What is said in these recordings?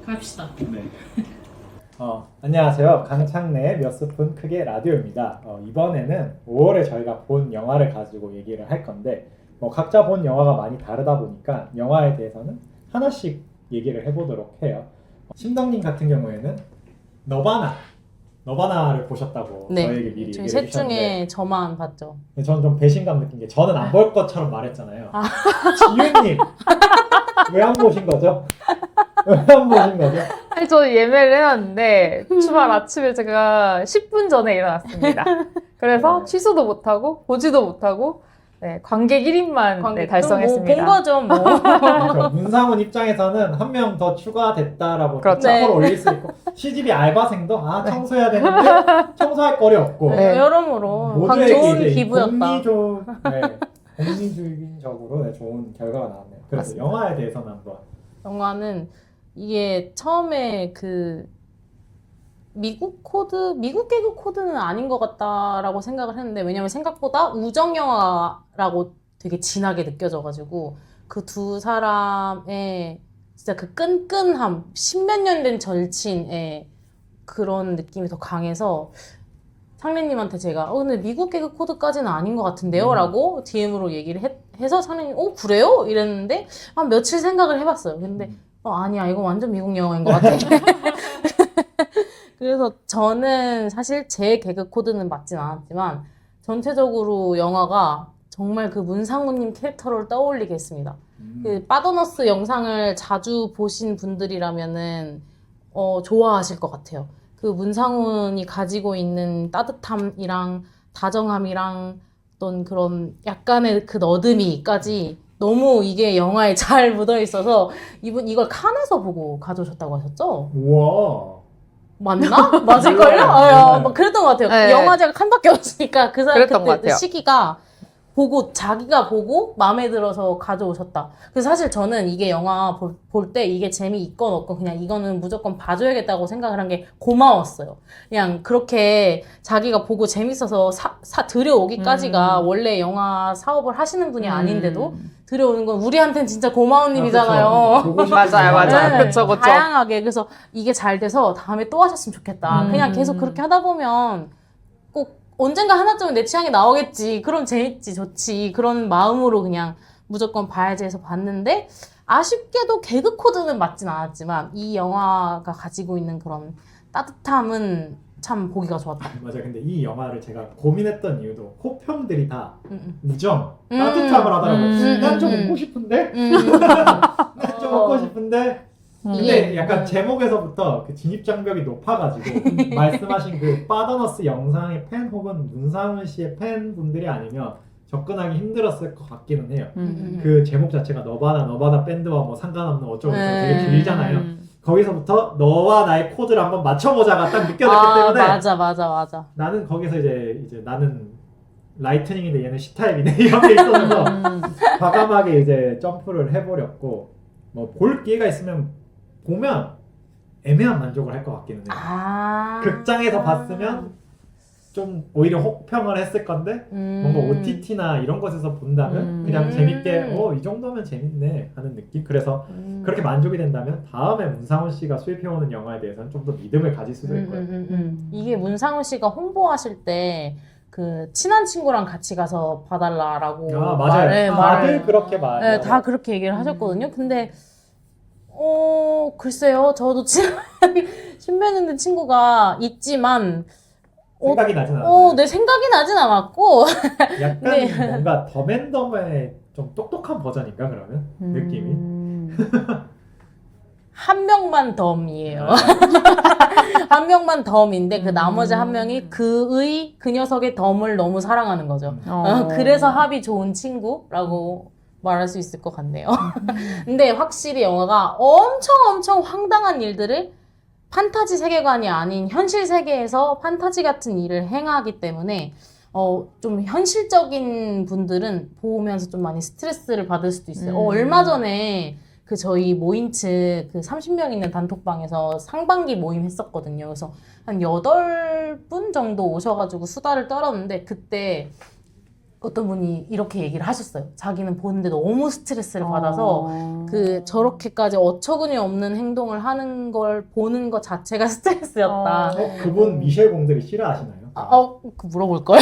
합시다. 네. 안녕하세요. 강창래의 몇 스푼 크게 라디오입니다. 이번에는 5월에 저희가 본 영화를 가지고 얘기를 할 건데 각자 본 영화가 많이 다르다 보니까 영화에 대해서는 하나씩 얘기를 해보도록 해요. 심덕님 같은 경우에는 너바나를 보셨다고 네. 저에게 미리 저희 얘기를 셋 해주셨는데 중에 저만 봤죠. 저는 좀 배신감 느낀 게 저는 안 볼 것처럼 말했잖아요. 지윤님 왜 안 보신 거죠? 왜 안 보신 거죠? 아니, 저 예매를 해놨는데 주말 아침에 제가 10분 전에 일어났습니다. 그래서 네. 취소도 못하고 보지도 못하고 네, 관객 1인만 네, 달성했습니다. 본 거죠 뭐. 그렇죠. 문상훈 입장에서는 한 명 더 추가됐다라고 그렇죠. 짝으로 올릴 수 있고 CGV 알바생도 청소해야 되는데 청소할 거리 없고 네. 여러모로 모두에게 좋은 이제 기부였다. 공리주의적으로 좋은 결과가 나왔네요. 그래서 맞습니다. 영화에 대해서는 한번 영화는 이게 처음에 그 미국 개그 코드는 아닌 것 같다라고 생각을 했는데, 왜냐면 생각보다 우정 영화라고 되게 진하게 느껴져가지고 그 두 사람의 진짜 그 끈끈함, 십몇 년 된 절친의 그런 느낌이 더 강해서 상래님한테 제가 근데 미국 개그 코드까지는 아닌 것 같은데요? 라고 DM으로 얘기를 해서 상래님 그래요? 이랬는데 한 며칠 생각을 해봤어요. 근데 아니야, 이거 완전 미국 영화인 것 같아. 그래서 저는 사실 제 개그 코드는 맞진 않았지만 전체적으로 영화가 정말 그 문상훈님 캐릭터를 떠올리게 했습니다. 그 빠더너스 영상을 자주 보신 분들이라면은 좋아하실 것 같아요. 그 문상훈이 가지고 있는 따뜻함이랑 다정함이랑 어떤 그런 약간의 그 너드미까지 너무 이게 영화에 잘 묻어 있어서 이걸 칸에서 보고 가져오셨다고 하셨죠? 우와 맞나? 맞을걸요? 뭐 그랬던 것 같아요. 네. 영화제가 칸밖에 없으니까 그 사람 그랬던 것 그때 그 같아요. 시기가 자기가 보고 마음에 들어서 가져오셨다. 그래서 사실 저는 이게 영화 볼 때 이게 재미있건 없건 그냥 이거는 무조건 봐줘야겠다고 생각을 한 게 고마웠어요. 그냥 그렇게 자기가 보고 재밌어서 들여오기까지가 원래 영화 사업을 하시는 분이 아닌데도 들여오는 건 우리한테는 진짜 고마운 일이잖아요. 맞아요. 네, 그쵸. 다양하게. 그래서 이게 잘 돼서 다음에 또 하셨으면 좋겠다. 그냥 계속 그렇게 하다 보면 꼭 언젠가 하나쯤은 내 취향이 나오겠지. 그럼 재밌지, 좋지. 그런 마음으로 그냥 무조건 봐야지 해서 봤는데, 아쉽게도 개그 코드는 맞진 않았지만 이 영화가 가지고 있는 그런 따뜻함은 참 보기가 좋았다. 맞아. 근데 이 영화를 제가 고민했던 이유도 호평들이 다 우정, 음. 따뜻함을 하더라고. 난 좀 음. 웃고 싶은데? 난 좀 웃고 싶은데? 근데 약간 제목에서부터 그 진입장벽이 높아가지고 말씀하신 그 빠더너스 영상의 팬 혹은 문상훈 씨의 팬분들이 아니면 접근하기 힘들었을 것 같기는 해요. 그 제목 자체가 너바나 밴드와 뭐 상관없는 어쩌고저쩌고 되게 길잖아요. 거기서부터 너와 나의 코드를 한번 맞춰보자가 딱 느껴졌기 때문에 맞아. 나는 거기서 이제 나는 라이트닝인데 얘는 C타입이네 이런 게 있어서 과감하게 이제 점프를 해버렸고 뭐 볼 기회가 있으면 보면 애매한 만족을 할 것 같기는 해요. 극장에서 봤으면 좀 오히려 혹평을 했을 건데 뭔가 OTT나 이런 곳에서 본다면 그냥 재밌게 이 정도면 재밌네 하는 느낌. 그래서 그렇게 만족이 된다면 다음에 문상훈 씨가 수입해오는 영화에 대해서는 좀 더 믿음을 가질 수도 있고요. 이게 문상훈 씨가 홍보하실 때 그 친한 친구랑 같이 가서 봐달라라고 맞아요. 다들 그렇게 말해요. 네, 다 그렇게 얘기를 하셨거든요. 근데 글쎄요. 저도 신변 있는 친구가 있지만 생각이 나진 않아요. 내 생각이 나진 않았고 약간 네. 뭔가 더맨더맨의 좀 똑똑한 버전인가 그러면 느낌이. 한 명만 덤이에요. 한 명만 덤인데 그 나머지 한 명이 그 녀석의 덤을 너무 사랑하는 거죠. 그래서 합이 좋은 친구라고 말할 수 있을 것 같네요. 근데 확실히 영화가 엄청 황당한 일들을 판타지 세계관이 아닌 현실 세계에서 판타지 같은 일을 행하기 때문에 좀 현실적인 분들은 보면서 좀 많이 스트레스를 받을 수도 있어요. 얼마 전에 그 저희 모임 측 그 30명 있는 단톡방에서 상반기 모임 했었거든요. 그래서 한 8분 정도 오셔가지고 수다를 떨었는데 그때 어떤 분이 이렇게 얘기를 하셨어요. 자기는 보는데 너무 스트레스를 받아서 저렇게까지 어처구니 없는 행동을 하는 걸 보는 것 자체가 스트레스였다. 그분 미셸 공들이 싫어하시나요? 물어볼걸?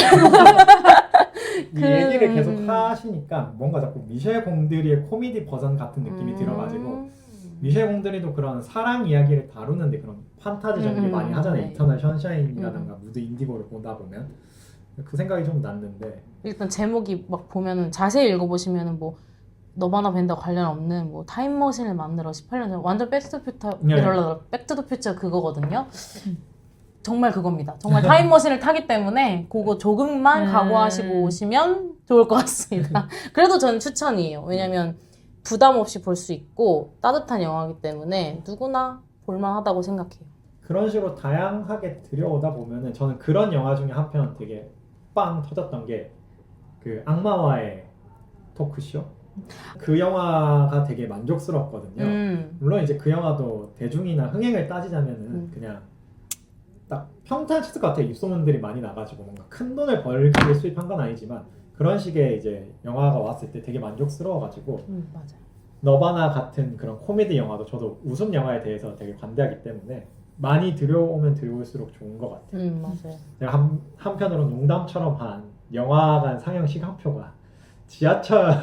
이 얘기를 계속 하시니까 뭔가 자꾸 미셸 공들이의 코미디 버전 같은 느낌이 들어가지고 미셸 공들이도 그런 사랑 이야기를 다루는데 그런 판타지적인 게 많이 하잖아요. 네. 이터널 션샤인이라든가 무드 인디고를 보다 보면 그 생각이 좀 났는데 일단 제목이 막 보면은 자세히 읽어보시면은 뭐 너바나 밴드와 관련 없는 뭐 타임머신을 만들어 18년 전 완전 백투더퓨처 그거거든요. 정말 그겁니다. 정말 타임머신을 타기 때문에 그거 조금만 각오하시고 오시면 좋을 것 같습니다. 그래도 저는 추천이에요. 왜냐면 부담 없이 볼 수 있고 따뜻한 영화이기 때문에 누구나 볼만하다고 생각해요. 그런 식으로 다양하게 들여오다 보면은 저는 그런 영화 중에 한 편 되게 빵 터졌던 게 그 악마와의 토크쇼? 그 영화가 되게 만족스럽거든요. 물론 이제 그 영화도 대중이나 흥행을 따지자면은 그냥 딱 평탄했을 것 같아요. 입소문들이 많이 나가지고 뭔가 큰 돈을 벌기 위해 수입한 건 아니지만 그런 식의 이제 영화가 왔을 때 되게 만족스러워가지고 맞아요. 너바나 같은 그런 코미디 영화도 저도 웃음 영화에 대해서 되게 관대하기 때문에 많이 들여오면 들여올수록 좋은 것 같아요. 맞아요. 제가 한편으로 농담처럼 한 영화관 상영 시간표가 지하철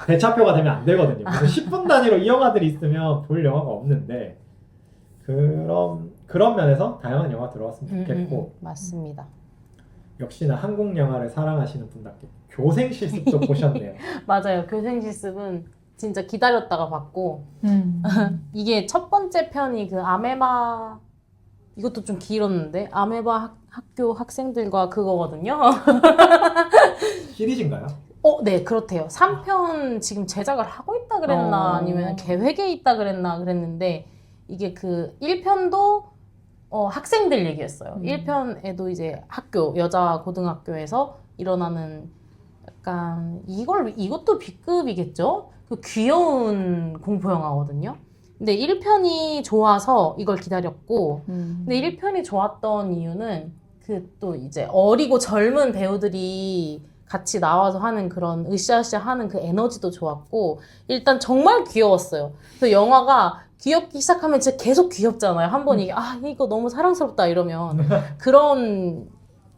배차표가 되면 안 되거든요. 그래서 10분 단위로 이 영화들이 있으면 볼 영화가 없는데 그런 면에서 다양한 영화 들어왔으면 좋겠고 맞습니다. 역시나 한국 영화를 사랑하시는 분답게 교생 실습도 보셨네요. 맞아요. 교생 실습은 진짜 기다렸다가 봤고 이게 첫 번째 편이 그 아메바 이것도 좀 길었는데 아메바 학교 학생들과 그거거든요. 시리즈인가요? 네, 그렇대요. 3편 지금 제작을 하고 있다 그랬나 아니면 계획에 있다 그랬나 그랬는데 이게 그 1편도 학생들 얘기였어요. 1편에도 이제 여자 고등학교에서 일어나는 약간 이것도 B급이겠죠? 그 귀여운 공포 영화거든요. 근데 1편이 좋아서 이걸 기다렸고 근데 1편이 좋았던 이유는 그 또 이제 어리고 젊은 배우들이 같이 나와서 하는 그런 으쌰으쌰 하는 그 에너지도 좋았고 일단 정말 귀여웠어요. 그 영화가 귀엽기 시작하면 진짜 계속 귀엽잖아요. 한 번 이게 이거 너무 사랑스럽다 이러면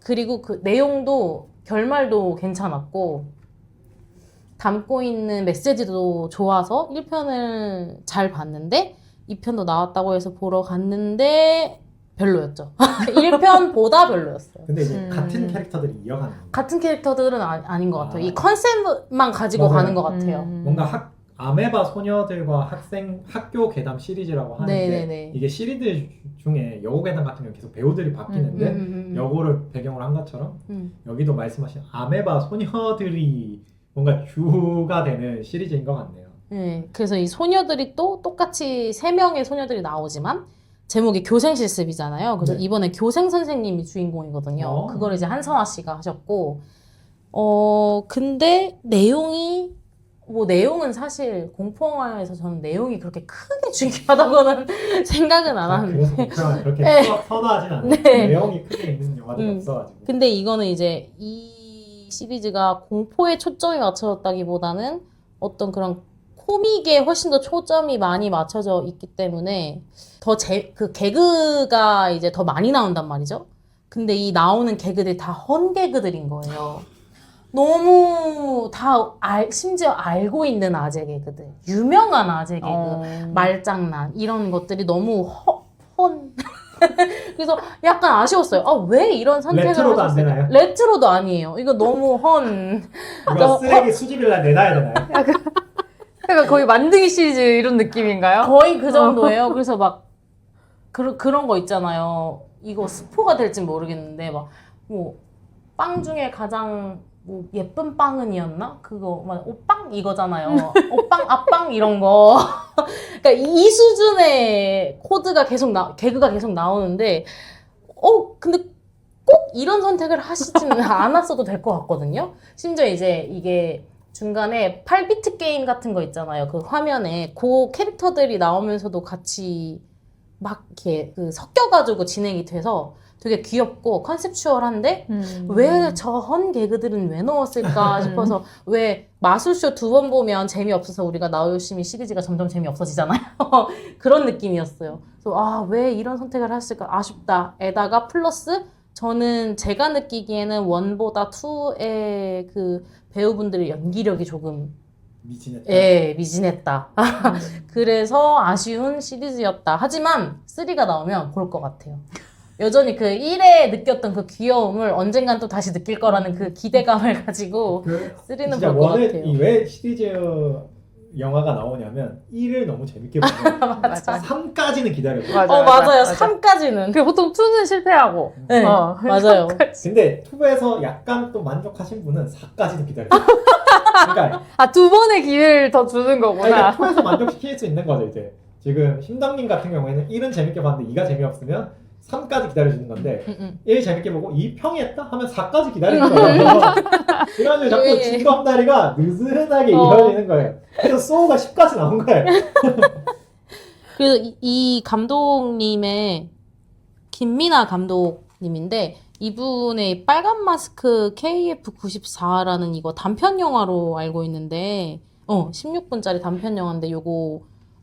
그리고 그 내용도 결말도 괜찮았고 담고 있는 메시지도 좋아서 1편을 잘 봤는데 2편도 나왔다고 해서 보러 갔는데 별로였죠. 1편보다 별로였어요. 근데 이제 같은 캐릭터들이 이어가는 거예요. 같은 캐릭터들은 아닌 것 같아요. 이 컨셉만 가지고 맞아요. 가는 것 같아요. 뭔가 아메바 소녀들과 학교 괴담 시리즈라고 하는데 네네네. 이게 시리즈 중에 여고 괴담 같은 경우 계속 배우들이 바뀌는데 여고를 배경으로 한 것처럼 여기도 말씀하신 아메바 소녀들이 뭔가 주가 되는 시리즈인 것 같네요. 네, 그래서 이 소녀들이 또 똑같이 3명의 소녀들이 나오지만 제목이 교생 실습이잖아요. 그래서 네. 이번에 교생 선생님이 주인공이거든요. 그걸 이제 한선아 씨가 하셨고 근데 내용은 사실 공포영화에서 저는 내용이 그렇게 크게 중요하다고는 생각은 안 하는데. 그래서 공포영화 그렇게 선호하진 않아요. 네. 내용이 크게 있는 영화들이 없어가지고. 근데 이거는 이제 이 시리즈가 공포에 초점이 맞춰졌다기보다는 어떤 그런 코믹에 훨씬 더 초점이 많이 맞춰져 있기 때문에 그 개그가 이제 더 많이 나온단 말이죠. 근데 이 나오는 개그들이 다 헌개그들인 거예요. 너무 심지어 알고 있는 아재 개그들, 유명한 아재 개그, 말장난 이런 것들이 너무 그래서 약간 아쉬웠어요. 왜 이런 선택을 레트로도 안 하셨을까? 되나요? 레트로도 아니에요. 이거 너무 이거 쓰레기 수집일날 내놔야 되나요? 그러니까 거의 만등이 시리즈 이런 느낌인가요? 거의 그 정도예요. 그래서 막 그런 거 있잖아요. 이거 스포가 될진 모르겠는데 막 뭐 빵 중에 가장 뭐 예쁜 빵은이었나? 그거 막 오빵 이거잖아요. 오빵 아빵 이런 거. 그러니까 이 수준의 코드가 개그가 계속 나오는데 근데 꼭 이런 선택을 하시지는 않았어도 될 것 같거든요. 심지어 이제 이게 중간에 8비트 게임 같은 거 있잖아요. 그 화면에 그 캐릭터들이 나오면서도 같이 막 이렇게 그 섞여가지고 진행이 돼서 되게 귀엽고 컨셉추얼한데 왜 저 헌 개그들은 왜 넣었을까 싶어서 왜 마술쇼 2번 보면 재미없어서 우리가 나우요시미 시리즈가 점점 재미없어지잖아요. 그런 느낌이었어요. 그래서 아, 왜 이런 선택을 했을까 아쉽다. 에다가 플러스 저는 제가 느끼기에는 1보다 2의 그 배우분들의 연기력이 조금 미진했다. 예, 미진했다. 그래서 아쉬운 시리즈였다. 하지만 3가 나오면 볼 것 같아요. 여전히 그 1에 느꼈던 그 귀여움을 언젠간 또 다시 느낄 거라는 그 기대감을 가지고 3는 진짜 볼 것 원은 같아요. 왜 시리즈 영화가 나오냐면 1을 너무 재밌게 보고 맞아. 3까지는 기다려요. 맞아요. 3까지는. 그 보통 2는 실패하고. 네, 맞아요. 근데 2에서 약간 또 만족하신 분은 4까지도 기다려요. 그러니까 아, 2번의 기회를 더 주는 거구나. 2에서 만족시킬 수 있는 거죠. 이제 지금 심덕님 같은 경우에는 1은 재밌게 봤는데 2가 재미없으면 3까지 기다려주는 건데 1 재밌게 보고 2 평이했다? 하면 4까지 기다리는 거예요. 이러면 자꾸 진검다리가 느슨하게 이어지는 거예요. 그래서 소우가 10까지 나온 거예요. 그래서 이 감독님의 김민아 감독님인데 이분의 빨간 마스크 KF94라는 이거 단편 영화로 알고 있는데 16분짜리 단편 영화인데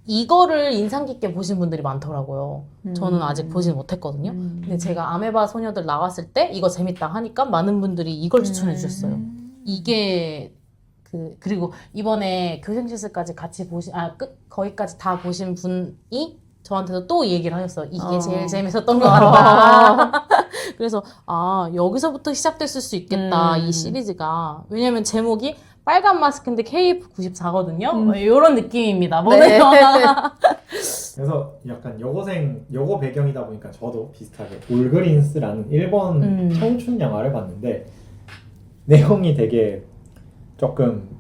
이거를 인상 깊게 보신 분들이 많더라고요. 저는 아직 보진 못했거든요. 근데 제가 아메바 소녀들 나왔을 때 이거 재밌다 하니까 많은 분들이 이걸 추천해 주셨어요. 이게 그리고 이번에 교생실습까지 같이 거기까지 다 보신 분이 저한테도 또 얘기를 하셨어요. 이게 제일 재밌었던 것 같다. 그래서 여기서부터 시작됐을 수 있겠다. 이 시리즈가. 왜냐면 제목이 빨간 마스크인데 KF94거든요. 이런 느낌입니다. 네. 그래서 약간 여고 배경이다 보니까 저도 비슷하게 올그린스라는 일본 청춘 영화를 봤는데 내용이 되게 조금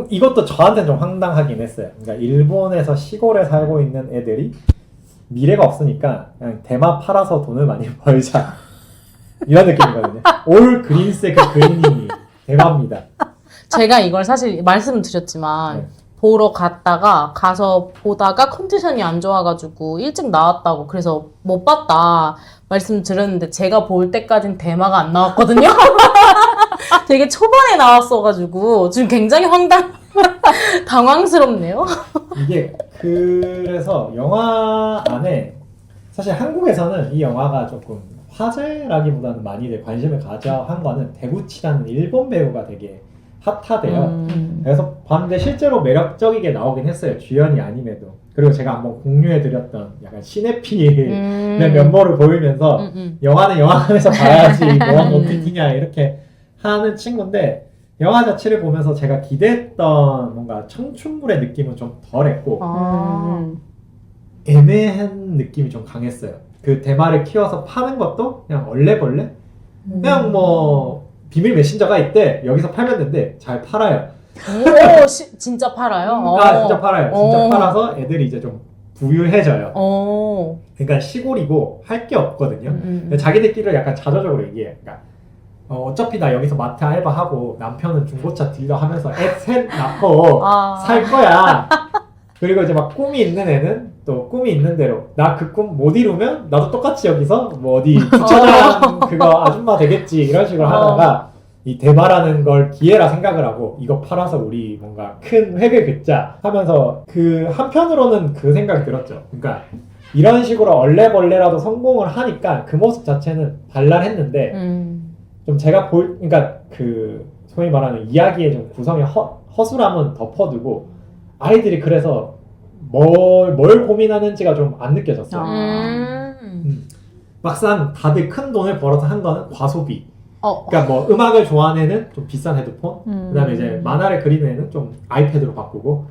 이것도 저한테는 좀 황당하긴 했어요. 그러니까 일본에서 시골에 살고 있는 애들이 미래가 없으니까 그냥 대마 팔아서 돈을 많이 벌자 이런 느낌이거든요. 올 그린스의 그 그림이 대마입니다. 제가 이걸 사실 말씀드렸지만 보러 가서 보다가 컨디션이 안 좋아가지고 일찍 나왔다고 그래서 못 봤다 말씀드렸는데 제가 볼 때까진 대마가 안 나왔거든요. 되게 초반에 나왔어가지고 지금 굉장히 당황스럽네요. 이게 그래서 영화 안에 사실 한국에서는 이 영화가 조금 화제라기보다는 많이들 관심을 가져 한 거는 데구치라는 일본 배우가 되게 핫하대요. 그래서 봤는데 실제로 매력적이게 나오긴 했어요. 주연이 아님에도. 그리고 제가 한번 공유해드렸던 약간 시네필의 면모를 보이면서 영화는 영화관에서 봐야지 뭐한 OTT냐 이렇게 하는 친구인데 영화 자체를 보면서 제가 기대했던 뭔가 청춘물의 느낌은 좀 덜했고 애매한 느낌이 좀 강했어요. 그 대마를 키워서 파는 것도 그냥 얼레벌레? 그냥 뭐 비밀 메신저가 있대. 여기서 팔면 된대. 잘 팔아요. 오, 진짜 팔아요? 진짜 팔아요. 진짜 팔아서 애들이 이제 좀 부유해져요. 그러니까 시골이고 할 게 없거든요. 자기들끼리 약간 자조적으로 얘기해. 그러니까 어차피 나 여기서 마트 알바하고 남편은 중고차 딜러 하면서 애 셋 낳고 살 거야. 그리고 이제 막 꿈이 있는 애는 또 꿈이 있는 대로 나 그 꿈 못 이루면 나도 똑같이 여기서 뭐 어디 주차장 그거 아줌마 되겠지 이런 식으로 하다가 이 대마라는 걸 기회라 생각을 하고 이거 팔아서 우리 뭔가 큰 획을 긋자 하면서 그 한편으로는 그 생각이 들었죠. 그러니까 이런 식으로 얼레벌레라도 성공을 하니까 그 모습 자체는 발랄했는데 좀 제가 그러니까 그 소위 말하는 이야기의 좀 구성의 허술함은 덮어두고 아이들이 그래서 뭘 고민하는지가 좀 안 느껴졌어요. 막상 다들 큰 돈을 벌어서 한 거는 과소비. 그러니까 뭐 음악을 좋아하는 애는 좀 비싼 헤드폰, 그다음에 이제 만화를 그리는 애는 좀 아이패드로 바꾸고,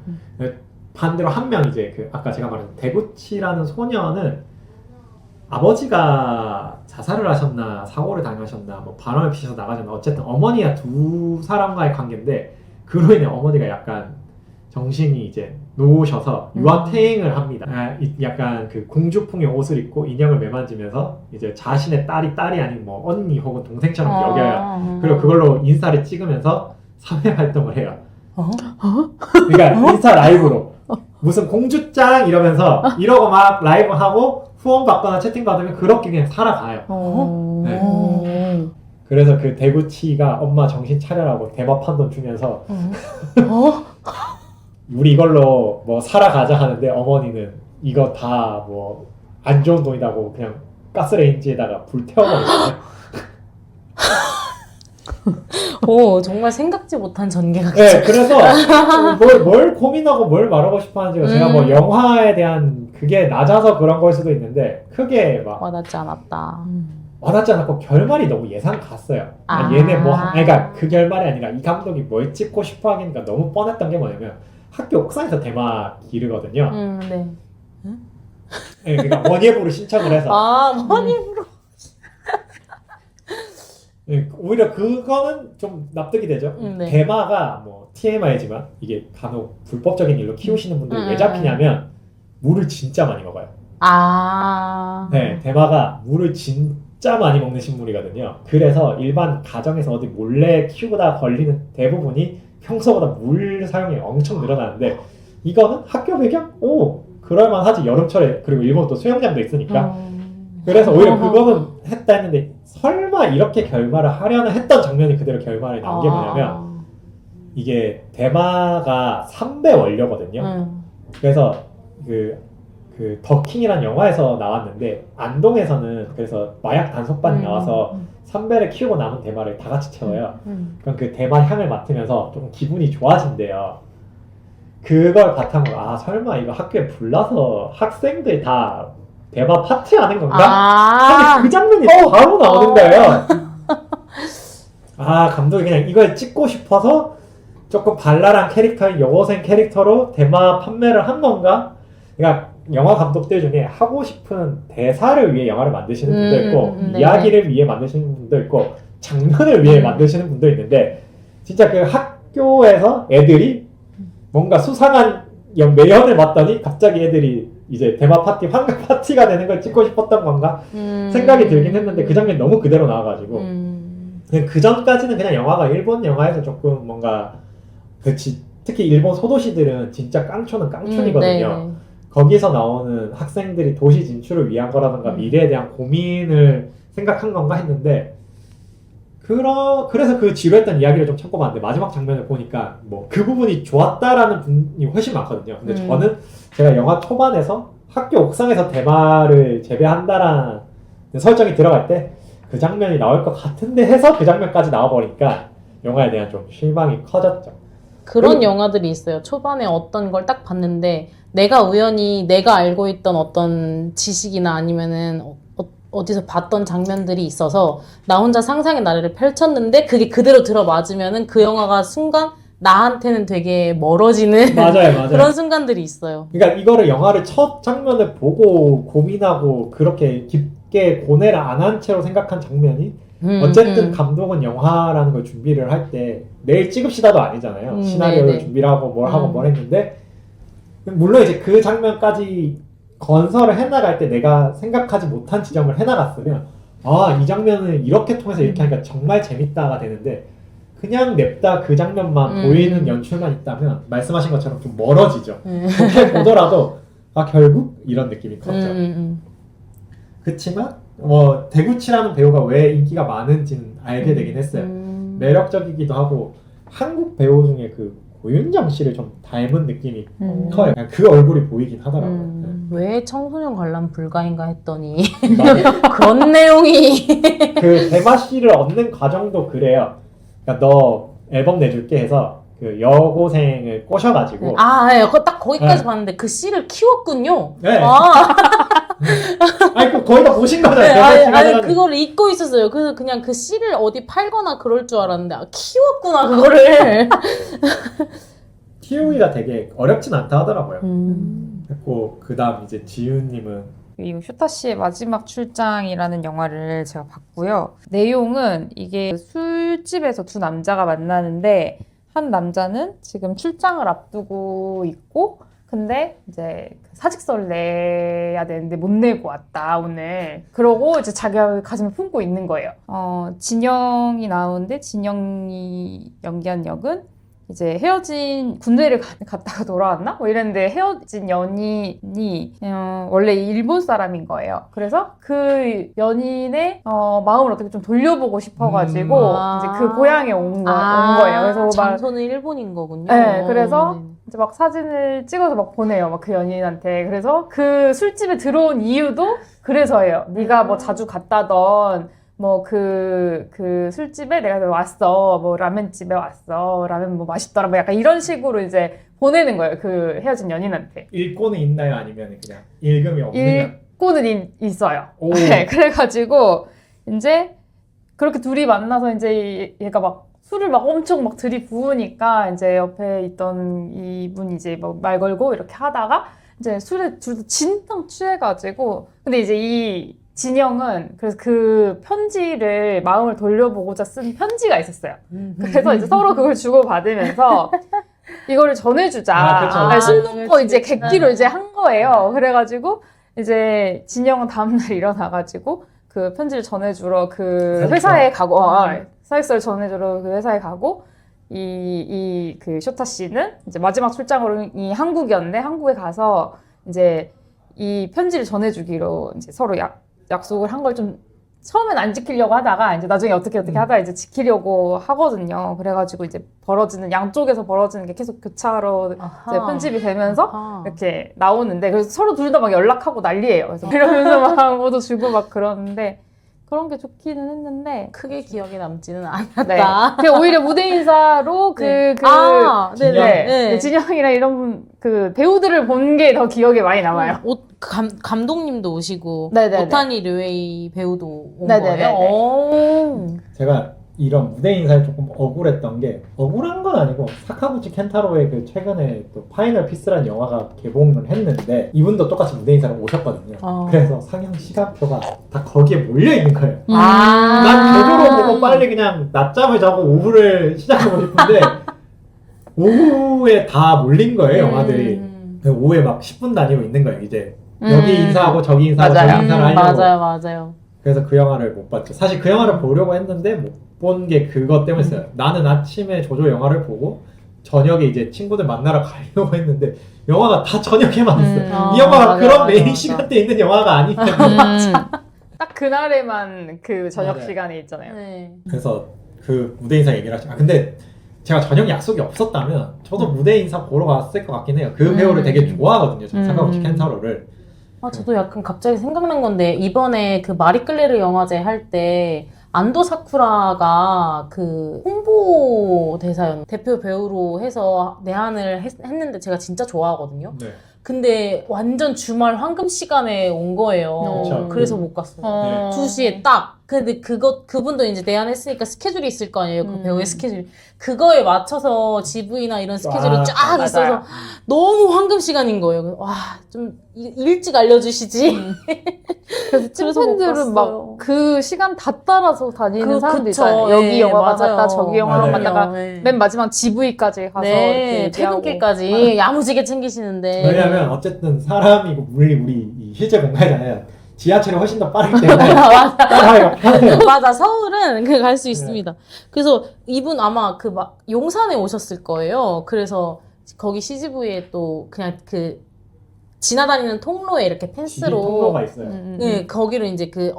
반대로 한 명 이제 그 아까 제가 말한 데구치라는 소녀는 아버지가 자살을 하셨나 사고를 당하셨나 뭐 바람을 피셔서 나가셨나 어쨌든 어머니와 두 사람과의 관계인데 그로 인해 어머니가 약간 정신이 이제 놓으셔서 유아퇴행을 합니다. 약간 그 공주풍의 옷을 입고 인형을 매만지면서 이제 자신의 딸이 아닌 뭐 언니 혹은 동생처럼 여겨요. 그리고 그걸로 인스타를 찍으면서 사회 활동을 해요. 그러니까 인스타 라이브로. 무슨 공주짱 이러면서 이러고 막 라이브 하고 후원 받거나 채팅 받으면 그렇게 그냥 살아가요. 네. 그래서 그 대구치가 엄마 정신 차려라고 대마판 돈 주면서 우리 이걸로 뭐 살아가자 하는데 어머니는 이거 다 뭐 안 좋은 돈이라고 그냥 가스레인지에다가 불 태워버리거든요. 오, 정말 생각지 못한 전개가. 네, 그래서 뭘 고민하고 뭘 말하고 싶어 하는지가 제가 뭐 영화에 대한 그게 낮아서 그런 걸 수도 있는데 크게 막 와닿지 않았다. 와닿지 않았고 결말이 너무 예상 갔어요. 아. 얘네 뭐 그러니까 그 결말이 아니라 이 감독이 뭘 찍고 싶어 하니까 너무 뻔했던 게 뭐냐면 학교 옥상에서 대마 기르거든요. 네. 네, 그러니까 원예부를 신청을 해서 원예부로. 네, 오히려 그거는 좀 납득이 되죠. 네. 대마가 뭐 TMI지만 이게 간혹 불법적인 일로 키우시는 분들이 왜 잡히냐면 물을 진짜 많이 먹어요. 네, 대마가 물을 진짜 많이 먹는 식물이거든요. 그래서 일반 가정에서 어디 몰래 키우다 걸리는 대부분이 평소보다 물 사용이 엄청 늘어나는데 이거는 학교 배경? 오! 그럴만하지. 여름철에. 그리고 일본 또 수영장도 있으니까. 그래서 오히려 그거는 했다 했는데 설마 이렇게 결말을 하려나 했던 장면이 그대로 결말에 나온 게 뭐냐면 이게 대마가 3배 원료거든요. 그래서 그 더킹이란 영화에서 나왔는데 안동에서는 그래서 마약 단속반이 나와서 3배를 키우고 남은 대마를 다 같이 채워요. 그럼 그 대마 향을 맡으면서 좀 기분이 좋아진대요. 그걸 바탕으로 설마 이거 학교에 불러서 학생들 다 대마 파티하는 건가? 사실 그 장면이 바로 나오는 거예요. 감독이 그냥 이걸 찍고 싶어서 조금 발랄한 캐릭터인 여고생 캐릭터로 대마 판매를 한 건가? 그러니까 영화 감독들 중에 하고 싶은 대사를 위해 영화를 만드시는 분도 있고 이야기를 위해 만드시는 분도 있고 장면을 위해 만드시는 분도 있는데 진짜 그 학교에서 애들이 뭔가 수상한 매연을 봤더니 갑자기 애들이 이제 대마 파티, 환갑 파티가 되는 걸 찍고 싶었던 건가 생각이 들긴 했는데 그 장면이 너무 그대로 나와가지고 그 전까지는 그냥 영화가 일본 영화에서 조금 뭔가 특히 일본 소도시들은 진짜 깡초는 깡촌이거든요. 거기서 나오는 학생들이 도시 진출을 위한 거라든가 미래에 대한 고민을 생각한 건가 했는데 그래서 그 지루했던 이야기를 좀 참고 봤는데 마지막 장면을 보니까 뭐 그 부분이 좋았다라는 분이 훨씬 많거든요. 근데 저는 제가 영화 초반에서 학교 옥상에서 대마를 재배한다라는 설정이 들어갈 때 그 장면이 나올 것 같은데 해서 그 장면까지 나와버리니까 영화에 대한 좀 실망이 커졌죠. 그런 영화들이 있어요. 초반에 어떤 걸 딱 봤는데 내가 우연히 내가 알고 있던 어떤 지식이나 아니면은 어디서 봤던 장면들이 있어서 나 혼자 상상의 나래를 펼쳤는데 그게 그대로 들어맞으면은 그 영화가 순간 나한테는 되게 멀어지는 맞아요. 그런 순간들이 있어요. 그러니까 이거를 영화를 첫 장면을 보고 고민하고 그렇게 깊게 고뇌를 안 한 채로 생각한 장면이 어쨌든 감독은 영화라는 걸 준비를 할 때 내일 찍읍시다도 아니잖아요. 시나리오를 네네. 준비를 하고 뭘 하고 뭘 했는데 물론 이제 그 장면까지 건설을 해나갈 때 내가 생각하지 못한 지점을 해나갔으면 이 장면을 이렇게 통해서 이렇게 하니까 정말 재밌다가 되는데 그냥 냅다 그 장면만 보이는 연출만 있다면 말씀하신 것처럼 좀 멀어지죠. 그렇게 보더라도 결국 이런 느낌이 컸죠. 그치만 뭐 대구치라는 배우가 왜 인기가 많은지는 알게 되긴 했어요. 매력적이기도 하고 한국 배우 중에 그 고윤정 씨를 좀 닮은 느낌이 커요. 그냥 그 얼굴이 보이긴 하더라고요. 왜 청소년 관람 불가인가 했더니 그런 내용이 그 대마 씨를 얻는 과정도 그래요. 그러니까 너 앨범 내줄게 해서 그 여고생을 꼬셔가지고 딱 거기까지 봤는데 그 씨를 키웠군요. 네. 아니 거의 다 보신 거잖아요. 아니 그거를 잊고 있었어요. 그래서 그냥 그 씨를 어디 팔거나 그럴 줄 알았는데 키웠구나 그거를. 키우기가 되게 어렵진 않다 하더라고요. 그리고 그다음 이제 지윤님은 이거 슈타 씨의 마지막 출장이라는 영화를 제가 봤고요. 내용은 이게 술집에서 두 남자가 만나는데 한 남자는 지금 출장을 앞두고 있고 근데 이제 사직서를 내야 되는데 못 내고 왔다 오늘. 그러고 이제 자기가 가슴을 품고 있는 거예요. 진영이 나오는데 진영이 연기한 역은 이제 헤어진 군대를 갔다가 돌아왔나? 뭐 이랬는데 헤어진 연인이 원래 일본 사람인 거예요. 그래서 그 연인의 마음을 어떻게 좀 돌려보고 싶어가지고 이제 그 고향에 온 거예요. 그래서 막 장소는 일본인 거군요. 네, 그래서 네. 이제 막 사진을 찍어서 막 보내요. 막 그 연인한테. 그래서 그 술집에 들어온 이유도 그래서예요. 네가 뭐 자주 갔다던 뭐 그 술집에 내가 왔어. 뭐 라멘집에 왔어. 라면 뭐 맛있더라. 뭐 약간 이런 식으로 이제 보내는 거예요. 그 헤어진 연인한테. 읽고는 있나요? 아니면 그냥 읽음이 없느냐? 읽고는 있어요. 오. 네, 그래가지고 이제 그렇게 둘이 만나서 이제 얘가 막 술을 막 엄청 막 들이부으니까 이제 옆에 있던 이분이 이제 막 말 걸고 이렇게 하다가 이제 술에 둘 다 진탕 취해가지고 근데 이제 이 진영은 그래서 그 편지를 마음을 돌려보고자 쓴 편지가 있었어요. 그래서 이제 서로 그걸 주고받으면서 이거를 전해주자. 그쵸. 네, 술 먹고 그치, 이제 그치. 객기로 이제 한 거예요. 그래가지고 이제 진영은 다음날 일어나가지고 그 편지를 전해주러 그 회사에 가고 사직서를 전해주러 그 회사에 가고 그 쇼타 씨는 이제 마지막 출장으로 이 한국이었는데 한국에 가서 이제 이 편지를 전해주기로 이제 서로 약속을 한 걸 좀 처음엔 안 지키려고 하다가 이제 나중에 어떻게 하다가 이제 지키려고 하거든요. 그래가지고 이제 양쪽에서 벌어지는 게 계속 교차로 이제 편집이 되면서 이렇게 나오는데 그래서 서로 둘 다 막 연락하고 난리예요. 그래서 이러면서 막 모두 주고 막 그러는데 그런 게 좋기는 했는데 크게 기억에 남지는 네. 않았다. 그냥 오히려 무대 인사로 네네. 네. 진영이랑 이런 그 배우들을 본 게 더 기억에 많이 남아요. 감독님도 오시고 네네네. 오타니 류에이 배우도 온 네네네네. 거예요. 오. 제가 이런 무대 인사에 조금 억울했던 게 억울한 건 아니고 사카구치 켄타로의 그 최근에 또 파이널 피스라는 영화가 개봉을 했는데 이분도 똑같이 무대 인사를 오셨거든요. 그래서 상영 시간표가 다 거기에 몰려 있는 거예요. 난 제대로 보고 빨리 그냥 낮잠을 자고 오후를 시작하고 싶은데 오후에 다 몰린 거예요 영화들이. 오후에 막 10분 단위로 있는 거예요. 이제 여기 인사하고 저기 인사하고 맞아요. 저기 인사를 하려고. 맞아요. 그래서 그 영화를 못 봤죠. 사실 그 영화를 보려고 했는데 못 본 게 그것 때문이었어요. 나는 아침에 조조 영화를 보고 저녁에 이제 친구들 만나러 가려고 했는데 영화가 다 저녁에만 있어요. 이 영화가 맞아, 그런 맞아, 메인 맞아. 시간대에 있는 영화가 아니에요. 딱 그날에만 그 저녁 맞아요. 시간에 있잖아요. 네. 그래서 그 무대 인사 얘기를 하죠. 근데 제가 저녁 약속이 없었다면 저도 무대 인사 보러 갔을 것 같긴 해요. 그 배우를 되게 좋아하거든요. 저 사카구치 켄타로를. 저도 약간 갑자기 생각난 건데 이번에 그 마리끌레르 영화제 할 때 안도 사쿠라가 그 홍보 대표 배우로 해서 내한을 했는데 제가 진짜 좋아하거든요. 네. 근데 완전 주말 황금 시간에 온 거예요. 그쵸. 그래서 못 갔어요. 2시에 딱. 근데 그분도 이제 내한했으니까 스케줄이 있을 거 아니에요. 그 배우의 스케줄. 그거에 맞춰서 GV나 이런 스케줄이 쫙 있어서 너무 황금 시간인 거예요. 그래서 와, 좀 일찍 알려주시지. 그래서 찐팬들은 막 그 시간 다 따라서 다니는 사람들 그쵸. 있잖아요. 여기 네, 영화관 맞아요. 갔다 저기 영화관 맞아요. 갔다가 네. 맨 마지막 GV까지 가서 네, 이렇게 얘기하고. 퇴근길까지 야무지게 챙기시는데. 왜냐면 어쨌든 사람이고 우리 이 실제 공간이잖아요. 지하철이 훨씬 더 빠르기 때문에 따라가기가 편해요. 맞아, 서울은 갈 수 있습니다. 그래서 이분 아마 그 막 용산에 오셨을 거예요. 그래서 거기 CGV에 또 그냥 그 지나다니는 통로에 이렇게 펜스로 통로가 있어요. 네, 거기로 이제 그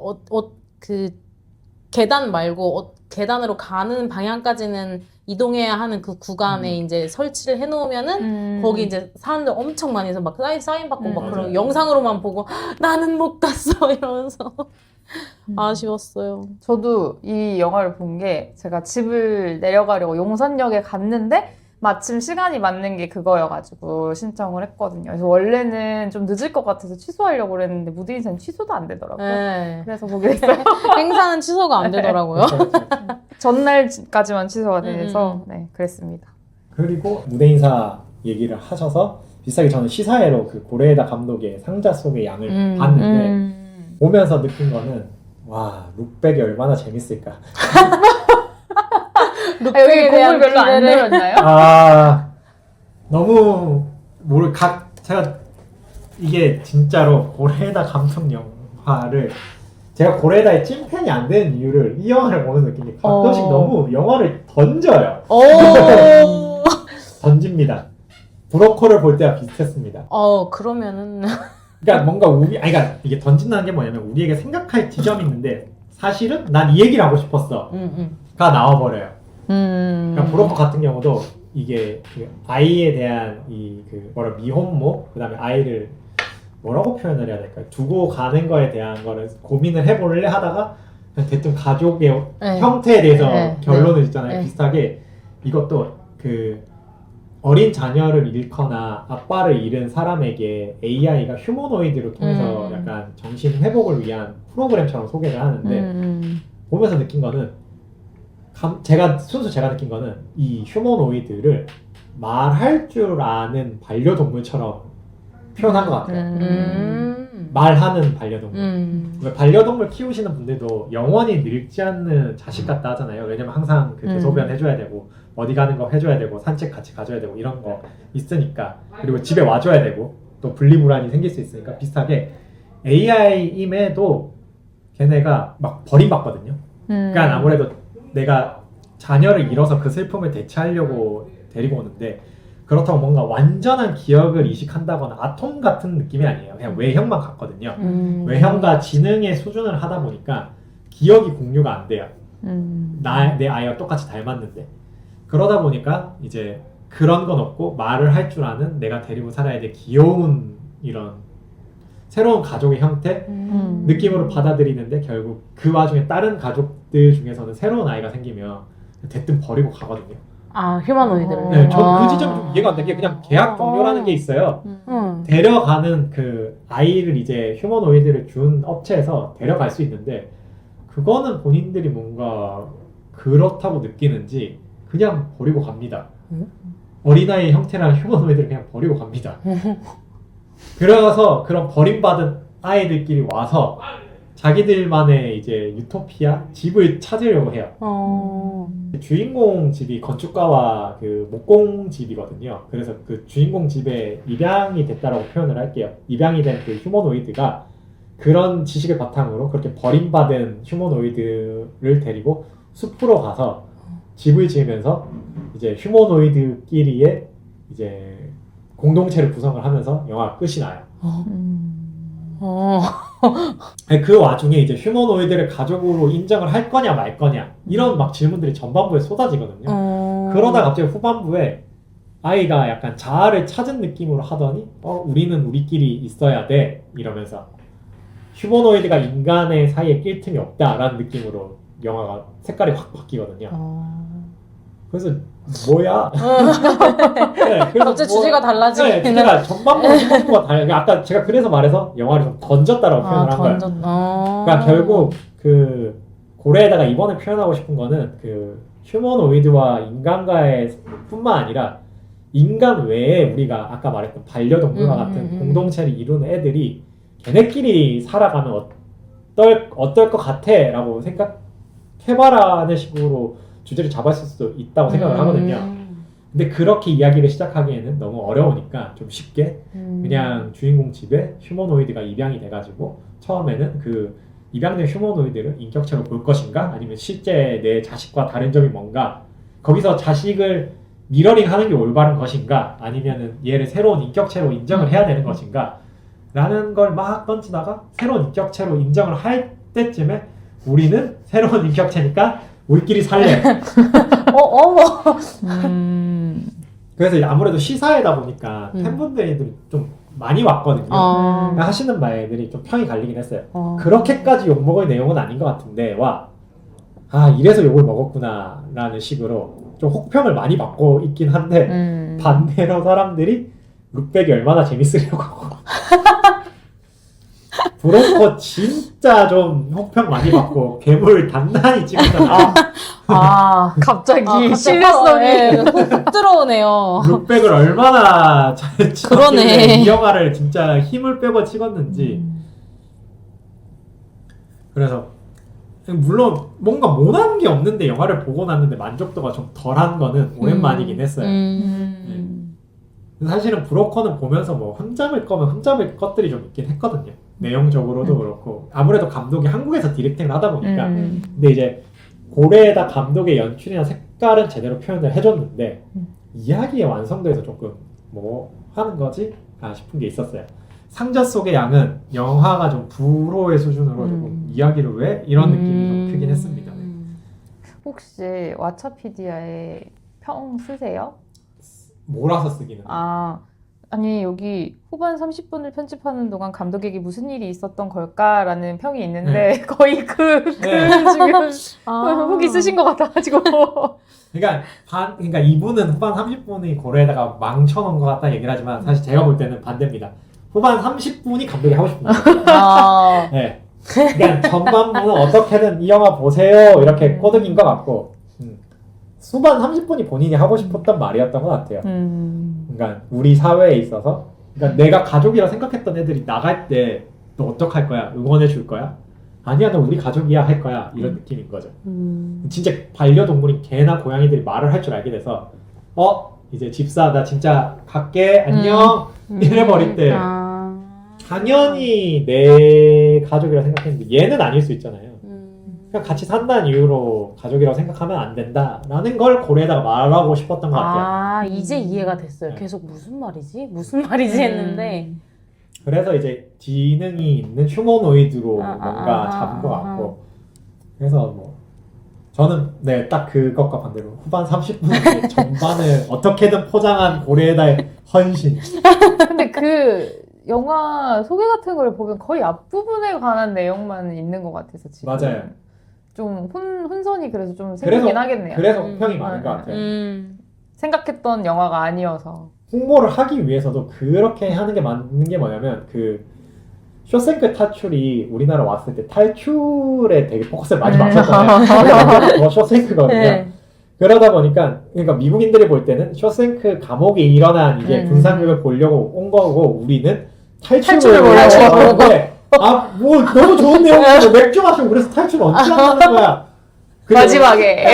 계단 말고 계단으로 가는 방향까지는 이동해야 하는 그 구간에 이제 설치를 해놓으면은 거기 이제 사람들 엄청 많이 해서 막 사인 받고 막 그런 맞아요. 영상으로만 보고 나는 못 갔어 이러면서 아쉬웠어요. 저도 이 영화를 본 게 제가 집을 내려가려고 용산역에 갔는데 마침 시간이 맞는 게 그거여가지고 신청을 했거든요. 그래서 원래는 좀 늦을 것 같아서 취소하려고 그랬는데 무대 인사는 취소도 안 되더라고요. 네. 그래서 보게 됐어요. 행사는 취소가 안 되더라고요. 전날까지만 취소가 돼서 네, 그랬습니다. 그리고 무대 인사 얘기를 하셔서 비슷하게 저는 시사회로 그 고레에다 감독의 상자 속의 양을 봤는데 보면서 느낀 거는 와 룩백이 얼마나 재밌을까. 여기 곡을 별로 안 들었나요? 아 너무 제가 이게 진짜로 고레에다 감독 영화를 제가 고레에다의 찐팬이 안 되는 이유를 이 영화를 보면서 느낀 게 가끔씩 너무 영화를 던져요. 던집니다. 브로커를 볼 때와 비슷했습니다. 그러면은 그러니까 뭔가 그러니까 이게 던진다는 게 뭐냐면 우리에게 생각할 지점이 있는데 사실은 난 이 얘기를 하고 싶었어. 가 나와버려요. 그러니까 브로커 같은 경우도 이게 그 아이에 대한 미혼모, 그다음에 아이를 뭐라고 표현을 해야 될까요? 두고 가는 거에 대한 거를 고민을 해볼래 하다가 그냥 대충 가족의 네. 형태에 대해서 네. 결론을 짓잖아요. 네. 비슷하게 이것도 그 어린 자녀를 잃거나 아빠를 잃은 사람에게 AI가 휴머노이드를 통해서 약간 정신 회복을 위한 프로그램처럼 소개를 하는데 보면서 느낀 거는 제가 느낀 거는 이 휴머노이드를 말할 줄 아는 반려동물처럼 표현한 것 같아요. 말하는 반려동물. 왜 반려동물 키우시는 분들도 영원히 늙지 않는 자식 같다 하잖아요. 왜냐면 항상 그 대소변 해줘야 되고 어디 가는 거 해줘야 되고 산책 같이 가줘야 되고 이런 거 있으니까, 그리고 집에 와줘야 되고 또 분리불안이 생길 수 있으니까 비슷하게 AI임에도 걔네가 막 버림받거든요. 그러니까 아무래도 내가 자녀를 잃어서 그 슬픔을 대체하려고 데리고 오는데 그렇다고 뭔가 완전한 기억을 이식한다거나 아톰 같은 느낌이 아니에요. 그냥 외형만 같거든요. 외형과 지능의 수준을 하다 보니까 기억이 공유가 안 돼요. 내 아이와 똑같이 닮았는데. 그러다 보니까 이제 그런 건 없고 말을 할 줄 아는 내가 데리고 살아야 될 귀여운 이런 새로운 가족의 형태 느낌으로 받아들이는데 결국 그 와중에 다른 가족들 중에서는 새로운 아이가 생기면 대뜸 버리고 가거든요. 휴머노이드를. 네, 저 그 지점이 좀 이해가 안 되는 게 그냥 계약 종료라는 게 있어요. 데려가는 그 아이를 이제 휴머노이드를 준 업체에서 데려갈 수 있는데 그거는 본인들이 뭔가 그렇다고 느끼는지 그냥 버리고 갑니다. 어린아이의 형태랑 휴머노이드를 그냥 버리고 갑니다. 그래서 그런 버림받은 아이들끼리 와서 자기들만의 이제 유토피아 집을 찾으려고 해요. 주인공 집이 건축가와 그 목공 집이거든요. 그래서 그 주인공 집에 입양이 됐다라고 표현을 할게요. 입양이 된 그 휴머노이드가 그런 지식을 바탕으로 그렇게 버림받은 휴머노이드를 데리고 숲으로 가서 집을 지으면서 이제 휴머노이드끼리의 이제 공동체를 구성을 하면서 영화 끝이 나요. 그 와중에 이제 휴머노이드를 가족으로 인정을 할 거냐 말 거냐 이런 막 질문들이 전반부에 쏟아지거든요. 그러다 갑자기 후반부에 아이가 약간 자아를 찾은 느낌으로 하더니 우리는 우리끼리 있어야 돼 이러면서 휴머노이드가 인간의 사이에 낄 틈이 없다라는 느낌으로 영화가 색깔이 확 바뀌거든요. 그래서 뭐야? 네, 그래서 갑자기 주제가 달라지긴 네, 주제가 전반부와 후반부가 달라요. 아까 제가 그래서 말해서 영화를 좀 던졌다라고 표현을 한 거예요. 그러니까 결국 그 고래에다가 이번에 표현하고 싶은 거는 그 휴머노이드와 인간과의 뿐만 아니라 인간 외에 우리가 아까 말했던 반려동물과 같은 공동체를 이루는 애들이 걔네끼리 살아가면 어떨 것 같아 라고 생각해봐라는 식으로 주제를 잡았을 수도 있다고 생각을 하거든요. 근데 그렇게 이야기를 시작하기에는 너무 어려우니까 좀 쉽게 그냥 주인공 집에 휴머노이드가 입양이 돼가지고 처음에는 그 입양된 휴머노이드를 인격체로 볼 것인가 아니면 실제 내 자식과 다른 점이 뭔가, 거기서 자식을 미러링 하는 게 올바른 것인가 아니면은 얘를 새로운 인격체로 인정을 해야 되는 것인가 라는 걸 막 던지다가 새로운 인격체로 인정을 할 때쯤에 우리는 새로운 인격체니까 우리끼리 살래. 그래서 아무래도 시사회다 보니까 팬분들이 좀 많이 왔거든요. 하시는 말들이 좀 평이 갈리긴 했어요. 그렇게까지 욕먹을 내용은 아닌 것 같은데 이래서 욕을 먹었구나 라는 식으로 좀 혹평을 많이 받고 있긴 한데 반대로 사람들이 룩백이 얼마나 재밌으려고 브로커 진짜 좀 혹평 많이 받고 괴물 단단히 찍었잖아. 갑자기 신뢰성이 훅 들어오네요. 룩백을 얼마나 잘 찍었길래 이 영화를 진짜 힘을 빼고 찍었는지. 그래서 물론 뭔가 못한 게 없는데 영화를 보고 났는데 만족도가 좀 덜한 거는 오랜만이긴 했어요. 사실은 브로커는 보면서 뭐 흠잡을 거면 흠잡을 것들이 좀 있긴 했거든요. 내용적으로도 그렇고 아무래도 감독이 한국에서 디렉팅을 하다 보니까 근데 이제 고래에다 감독의 연출이나 색깔은 제대로 표현을 해줬는데 이야기의 완성도에서 조금 뭐 하는 거지? 싶은 게 있었어요. 상자 속의 양은 영화가 좀 불호의 수준으로 조금 이야기를 왜? 이런 느낌이 좀 크긴 했습니다. 네. 혹시 왓챠피디아에 평 쓰세요? 몰아서 쓰기는. 아니 여기 후반 30분을 편집하는 동안 감독에게 무슨 일이 있었던 걸까라는 평이 있는데 거의 지금 후기 쓰신 것 같아가지고. 그러니까 이분은 후반 30분이 고래에다가 망쳐놓은 것 같다 얘기를 하지만 사실 제가 볼 때는 반대입니다. 후반 30분이 감독이 하고 싶은 거예요. 네. 그러니까 전반부는 어떻게든 이 영화 보세요 이렇게 꼬드긴 것 같고 후반 30분이 본인이 하고 싶었던 말이었던 것 같아요. 그러니까 우리 사회에 있어서 그러니까 내가 가족이라 생각했던 애들이 나갈 때 너 어떡할 거야? 응원해 줄 거야? 아니야 너 우리 가족이야 할 거야 이런 느낌인 거죠. 진짜 반려동물인 개나 고양이들이 말을 할 줄 알게 돼서 이제 집사 나 진짜 갈게 안녕 이래버릴 때 당연히 내 가족이라 생각했는데 얘는 아닐 수 있잖아요. 그냥 같이 산다는 이유로 가족이라고 생각하면 안 된다라는 걸 고래에다가 말하고 싶었던 것 같아요. 이제 이해가 됐어요. 계속 무슨 말이지 했는데 그래서 이제 지능이 있는 휴머노이드로 뭔가 잡은 것 같고 그래서 뭐 저는 네 딱 그것과 반대로 후반 30분 전반을 어떻게든 포장한 고래에다의 헌신. 근데 그 영화 소개 같은 걸 보면 거의 앞부분에 관한 내용만 있는 것 같아서 지금 맞아요. 좀 혼선이 그래서 좀 생기긴 하겠네요. 그래서 평이 많은 것 같아요. 생각했던 영화가 아니어서 홍보를 하기 위해서도 그렇게 하는 게 맞는 게 뭐냐면 그 쇼생크 탈출이 우리나라 왔을 때 탈출에 되게 포커스를 많이 맞췄잖아요. 쇼생크거든요. 네. 그러다 보니까 그러니까 미국인들이 볼 때는 쇼생크 감옥에 일어난 이제 분상극을 보려고 온 거고 우리는 탈출을 보려고 왔는데 뭐 너무 좋은 내용이고 맥주 마시고 그래서 탈출 언제 한다는 거야. 마지막에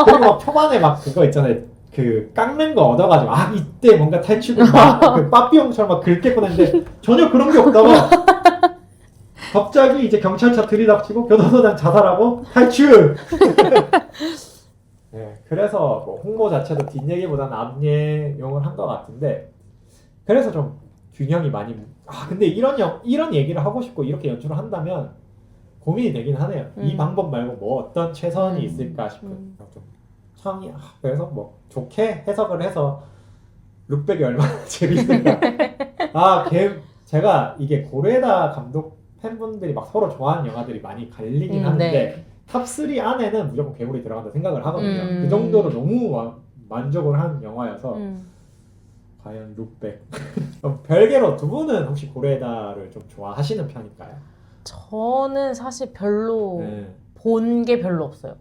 그리고 막 초반에 막 그거 있잖아요. 그 깎는 거 얻어가지고 이때 뭔가 탈출을 그 빠삐용처럼 막 긁겠구나 했는데 전혀 그런 게 없다가 갑자기 이제 경찰차 들이닥치고 교도소장 자살하고 탈출. 네, 그래서 뭐 홍보 자체도 뒷얘기보다는 앞얘용을 한 것 같은데 그래서 좀 균형이 많이 근데 이런 얘기를 하고 싶고 이렇게 연출을 한다면 고민이 되긴 하네요. 이 방법 말고 뭐 어떤 최선이 있을까 싶은 좀 창이 그래서 뭐 좋게 해석을 해서 룩백이 얼마나 재밌을까. 제가 이게 고레다 감독 팬분들이 막 서로 좋아하는 영화들이 많이 갈리긴 하는데 네. 탑3 안에는 무조건 괴물이 들어간다 생각을 하거든요. 그 정도로 너무 만족을 한 영화여서 과연 룩백. 별개로 두 분은 혹시 고레다를 좀 좋아하시는 편일까요? 저는 사실 별로 네. 본 게 별로 없어요.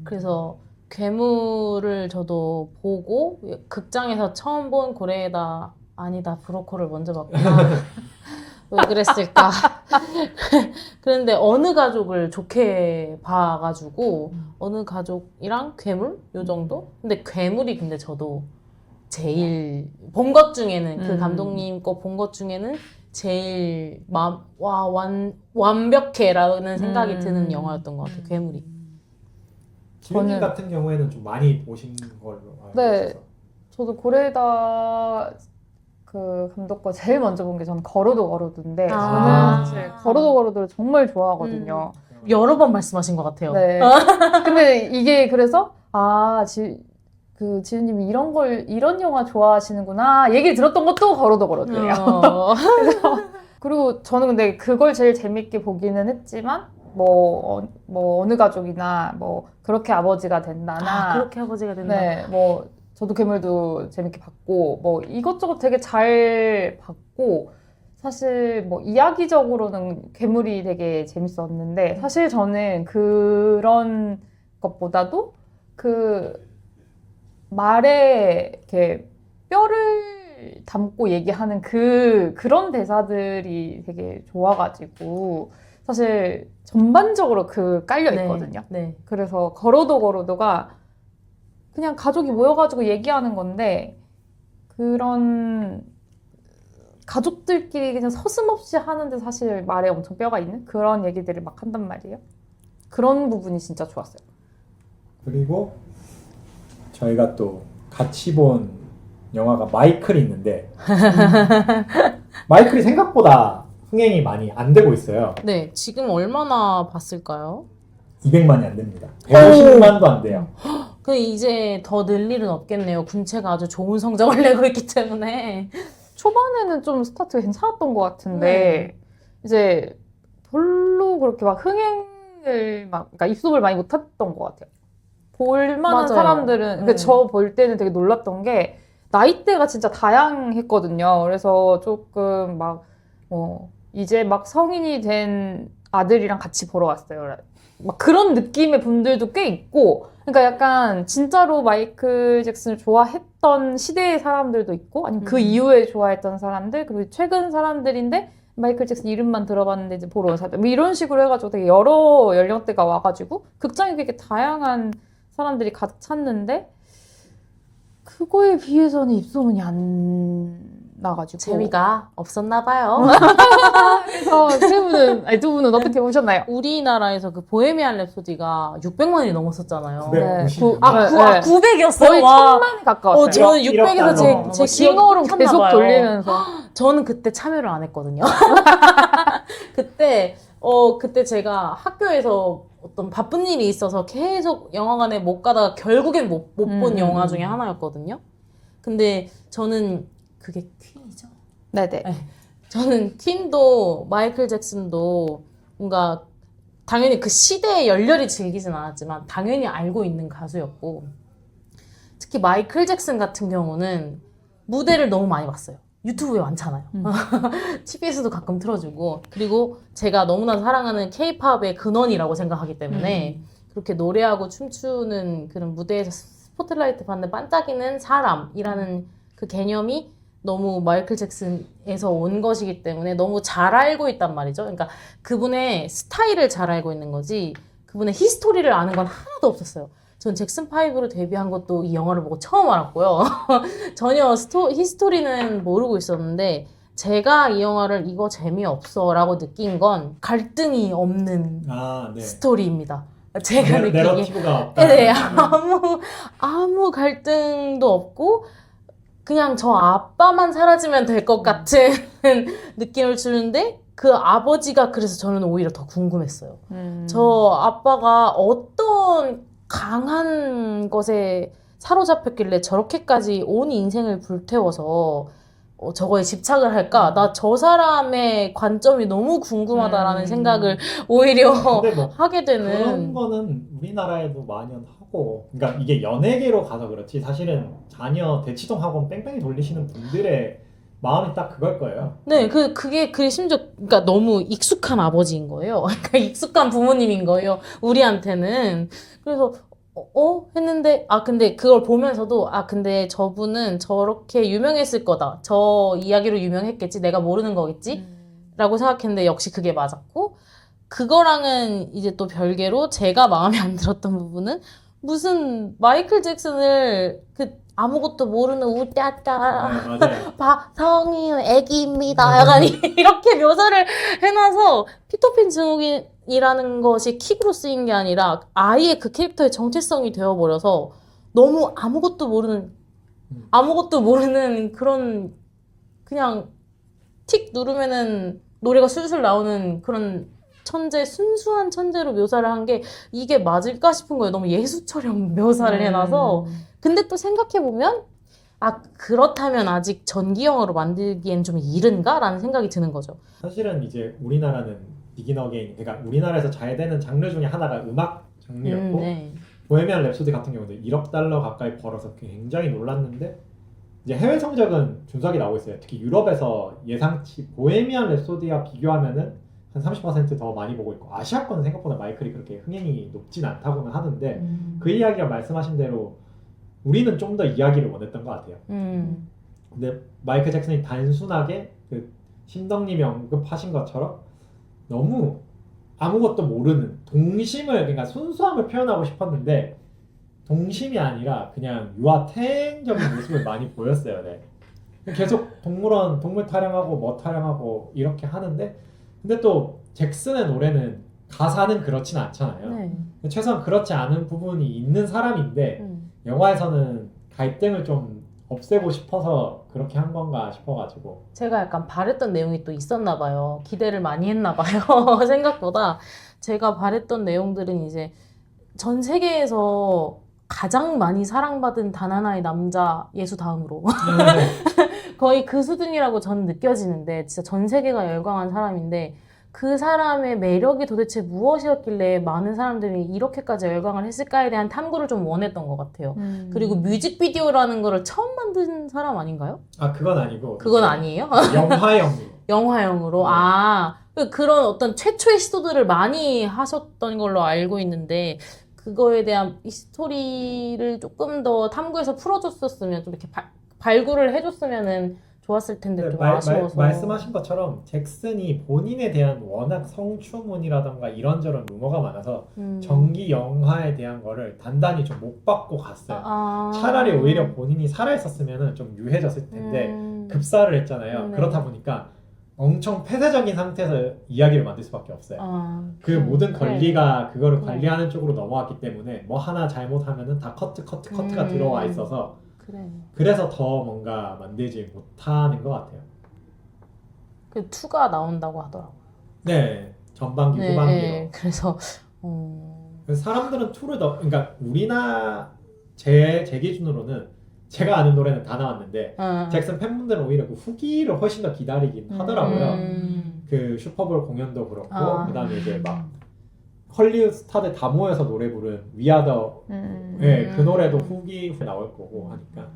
그래서 괴물을 저도 보고 극장에서 처음 본 고레에다 아니다 브로커를 먼저 봤구나. 왜 그랬을까? 그런데 어느 가족을 좋게 봐가지고 어느 가족이랑 괴물 요 정도? 근데 괴물이 근데 저도 제일 본 것 중에는 그 감독님 거 본 것 중에는 제일 완벽해라는 생각이 드는 영화였던 것 같아요. 괴물이. 지훈님 같은 경우에는 좀 많이 보신 걸로 알고 있어서. 저도 고레다 그 감독 거 제일 먼저 본 게 저는 걸어도 걸어도인데 저는 사실 걸어도 걸어도를 정말 좋아하거든요. 여러 번 말씀하신 것 같아요. 네. 근데 이게 그래서 지훈님이 이런 영화 좋아하시는구나 얘기를 들었던 것도 걸어도 걸어도예요. 그리고 저는 근데 그걸 제일 재밌게 보기는 했지만 뭐 어느 가족이나 뭐 그렇게 아버지가 된다나 그렇게 아버지가 된다. 네, 뭐 저도 괴물도 재밌게 봤고 뭐 이것저것 되게 잘 봤고 사실 뭐 이야기적으로는 괴물이 되게 재밌었는데 사실 저는 그런 것보다도 그 말에 이렇게 뼈를 담고 얘기하는 그런 대사들이 되게 좋아가지고 사실 전반적으로 깔려 있거든요. 네. 그래서 걸어도가 그냥 가족이 모여가지고 얘기하는 건데 그런 가족들끼리 그냥 서슴없이 하는데 사실 말에 엄청 뼈가 있는 그런 얘기들을 막 한단 말이에요. 그런 부분이 진짜 좋았어요. 그리고 저희가 또 같이 본 영화가 마이클이 있는데 마이클이 생각보다 흥행이 많이 안 되고 있어요. 네, 지금 얼마나 봤을까요? 200만이 안 됩니다. 150만도 안 돼요. 그 이제 더 늘 일은 없겠네요. 군체가 아주 좋은 성적을 내고 있기 때문에. 초반에는 좀 스타트가 괜찮았던 것 같은데 이제 별로 그렇게 막 흥행을 막 그러니까 입소문을 많이 못했던 것 같아요. 볼만한 맞아요. 사람들은 그 저 볼 때는 되게 놀랐던 게 나이대가 진짜 다양했거든요. 그래서 조금 막 뭐 이제 막 성인이 된 아들이랑 같이 보러 왔어요. 막 그런 느낌의 분들도 꽤 있고, 그러니까 약간 진짜로 마이클 잭슨을 좋아했던 시대의 사람들도 있고, 아니면 그 이후에 좋아했던 사람들, 그리고 최근 사람들인데 마이클 잭슨 이름만 들어봤는데 이제 보러 온 사람들, 뭐 이런 식으로 해가지고 되게 여러 연령대가 와가지고 극장에 되게 다양한 사람들이 가득 찼는데 그거에 비해서는 입소문이 안 나가지고 재미가 없었나 봐요. 그래서 두 분은 어떻게 보셨나요? 우리나라에서 그 보헤미안 랩소디가 600만이 넘었었잖아요. 950. 네. 900이었어요. 거의 와. 1000만이 가까웠어요. 저는 1억 600에서 제 기억이 싱어로 켰나 계속 봐요. 돌리면서 저는 그때 참여를 안 했거든요. 그때 제가 학교에서 어떤 바쁜 일이 있어서 계속 영화관에 못 가다가 결국엔 못 본 영화 중에 하나였거든요. 근데 저는 그게 퀸이죠. 네네. 저는 퀸도 마이클 잭슨도 뭔가 당연히 그 시대에 열렬히 즐기진 않았지만 당연히 알고 있는 가수였고, 특히 마이클 잭슨 같은 경우는 무대를 너무 많이 봤어요. 유튜브에 많잖아요. TV에서도 가끔 틀어주고, 그리고 제가 너무나 사랑하는 K-팝의 근원이라고 생각하기 때문에 그렇게 노래하고 춤추는 그런 무대에서 스포트라이트 받는 반짝이는 사람이라는 그 개념이 너무 마이클 잭슨에서 온 것이기 때문에 너무 잘 알고 있단 말이죠. 그러니까 그분의 스타일을 잘 알고 있는 거지 그분의 히스토리를 아는 건 하나도 없었어요. 전 잭슨5로 데뷔한 것도 이 영화를 보고 처음 알았고요. 전혀 히스토리는 모르고 있었는데 제가 이 영화를 이거 재미없어 라고 느낀 건 갈등이 없는 스토리입니다. 제가 느끼기에 내러티브가 없다. 네, 아무 갈등도 없고 그냥 저 아빠만 사라지면 될 것 같은 느낌을 주는데 그 아버지가 그래서 저는 오히려 더 궁금했어요. 저 아빠가 어떤 강한 것에 사로잡혔길래 저렇게까지 온 인생을 불태워서 저거에 집착을 할까? 나 저 사람의 관점이 너무 궁금하다라는 생각을 오히려 근데 뭐 하게 되는. 그런 거는 우리나라에도 만연하고, 그러니까 이게 연예계로 가서 그렇지 사실은 자녀 대치동 학원 뺑뺑이 돌리시는 분들의 마음이 딱 그걸 거예요. 네, 그게 심지어, 그러니까 너무 익숙한 아버지인 거예요. 그러니까 익숙한 부모님인 거예요. 우리한테는. 그래서, 했는데, 근데 그걸 보면서도, 근데 저분은 저렇게 유명했을 거다. 저 이야기로 유명했겠지. 내가 모르는 거겠지. 라고 생각했는데, 역시 그게 맞았고, 그거랑은 이제 또 별개로 제가 마음에 안 들었던 부분은, 무슨 마이클 잭슨을 아무것도 모르는 우따따 맞아요. 성인 애기입니다. 약간 이렇게 묘사를 해놔서 피터팬 증후군이라는 것이 킥으로 쓰인 게 아니라 아예 그 캐릭터의 정체성이 되어버려서 너무 아무것도 모르는 그런 그냥 틱 누르면은 노래가 술술 나오는 그런 순수한 천재로 묘사를 한 게 이게 맞을까 싶은 거예요. 너무 예수처럼 묘사를 해놔서. 근데 또 생각해보면 그렇다면 아직 전기영화로 만들기엔 좀 이른가? 라는 생각이 드는 거죠. 사실은 이제 우리나라는 비긴 어게인, 그러니까 우리나라에서 잘 되는 장르 중에 하나가 음악 장르였고 네. 보헤미안 랩소디 같은 경우도 1억 달러 가까이 벌어서 굉장히 놀랐는데 이제 해외 성적은 준수하게 나오고 있어요. 특히 유럽에서 예상치 보헤미안 랩소디와 비교하면은 한 30% 더 많이 보고 있고, 아시아권은 생각보다 마이클이 그렇게 흥행이 높진 않다고는 하는데 그 이야기가 말씀하신 대로 우리는 좀 더 이야기를 원했던 것 같아요. 근데 마이클 잭슨이 단순하게 그 신덕님이 언급하신 것처럼 너무 아무것도 모르는 동심을, 그러니까 순수함을 표현하고 싶었는데 동심이 아니라 그냥 유아탱적인 모습을 많이 보였어요. 네. 계속 동물원 동물 타령하고 뭐 타령하고 이렇게 하는데, 근데 또 잭슨의 노래는 가사는 그렇진 않잖아요. 네. 최소한 그렇지 않은 부분이 있는 사람인데 영화에서는 갈등을 좀 없애고 싶어서 그렇게 한 건가 싶어가지고. 제가 약간 바랬던 내용이 또 있었나 봐요. 기대를 많이 했나 봐요. 생각보다 제가 바랬던 내용들은 이제 전 세계에서 가장 많이 사랑받은 단 하나의 남자 예수 다음으로 거의 그 수준이라고 저는 느껴지는데 진짜 전 세계가 열광한 사람인데 그 사람의 매력이 도대체 무엇이었길래 많은 사람들이 이렇게까지 열광을 했을까에 대한 탐구를 좀 원했던 것 같아요. 그리고 뮤직비디오라는 거를 처음 만든 사람 아닌가요? 아 그건 아니고. 그건 아니에요? 영화형. 영화형으로. 네. 아, 그런 어떤 최초의 시도들을 많이 하셨던 걸로 알고 있는데 그거에 대한 이 스토리를 조금 더 탐구해서 풀어줬었으면 좀 이렇게 발굴을 해줬으면은 좋았을 텐데 네, 좀 아쉬워서. 말씀하신 것처럼 잭슨이 본인에 대한 워낙 성추문이라던가 이런저런 루머가 많아서 전기 영화에 대한 거를 단단히 좀 못 받고 갔어요. 차라리 오히려 본인이 살아있었으면 좀 유해졌을 텐데 급사를 했잖아요. 네. 그렇다 보니까 엄청 폐쇄적인 상태에서 이야기를 만들 수밖에 없어요. 그 모든 권리가 그거를 관리하는 쪽으로 넘어왔기 때문에 뭐 하나 잘못하면은 다 커트가 들어와 있어서 그래. 그래서 더 뭔가 만들지 못하는 것 같아요. 그 2가 나온다고 하더라고요. 네, 전반기 네, 후반기로. 네. 그래서 그래서 사람들은 2를 그러니까 제 기준으로는 제가 아는 노래는 다 나왔는데 잭슨 팬분들은 오히려 그 후기를 훨씬 더 기다리긴 하더라고요. 그 슈퍼볼 공연도 그렇고 그다음에 이제 막 헐리우드 스타들 다 모여서 노래 부른 위아더 그 노래도 후기 나올 거고 하니까.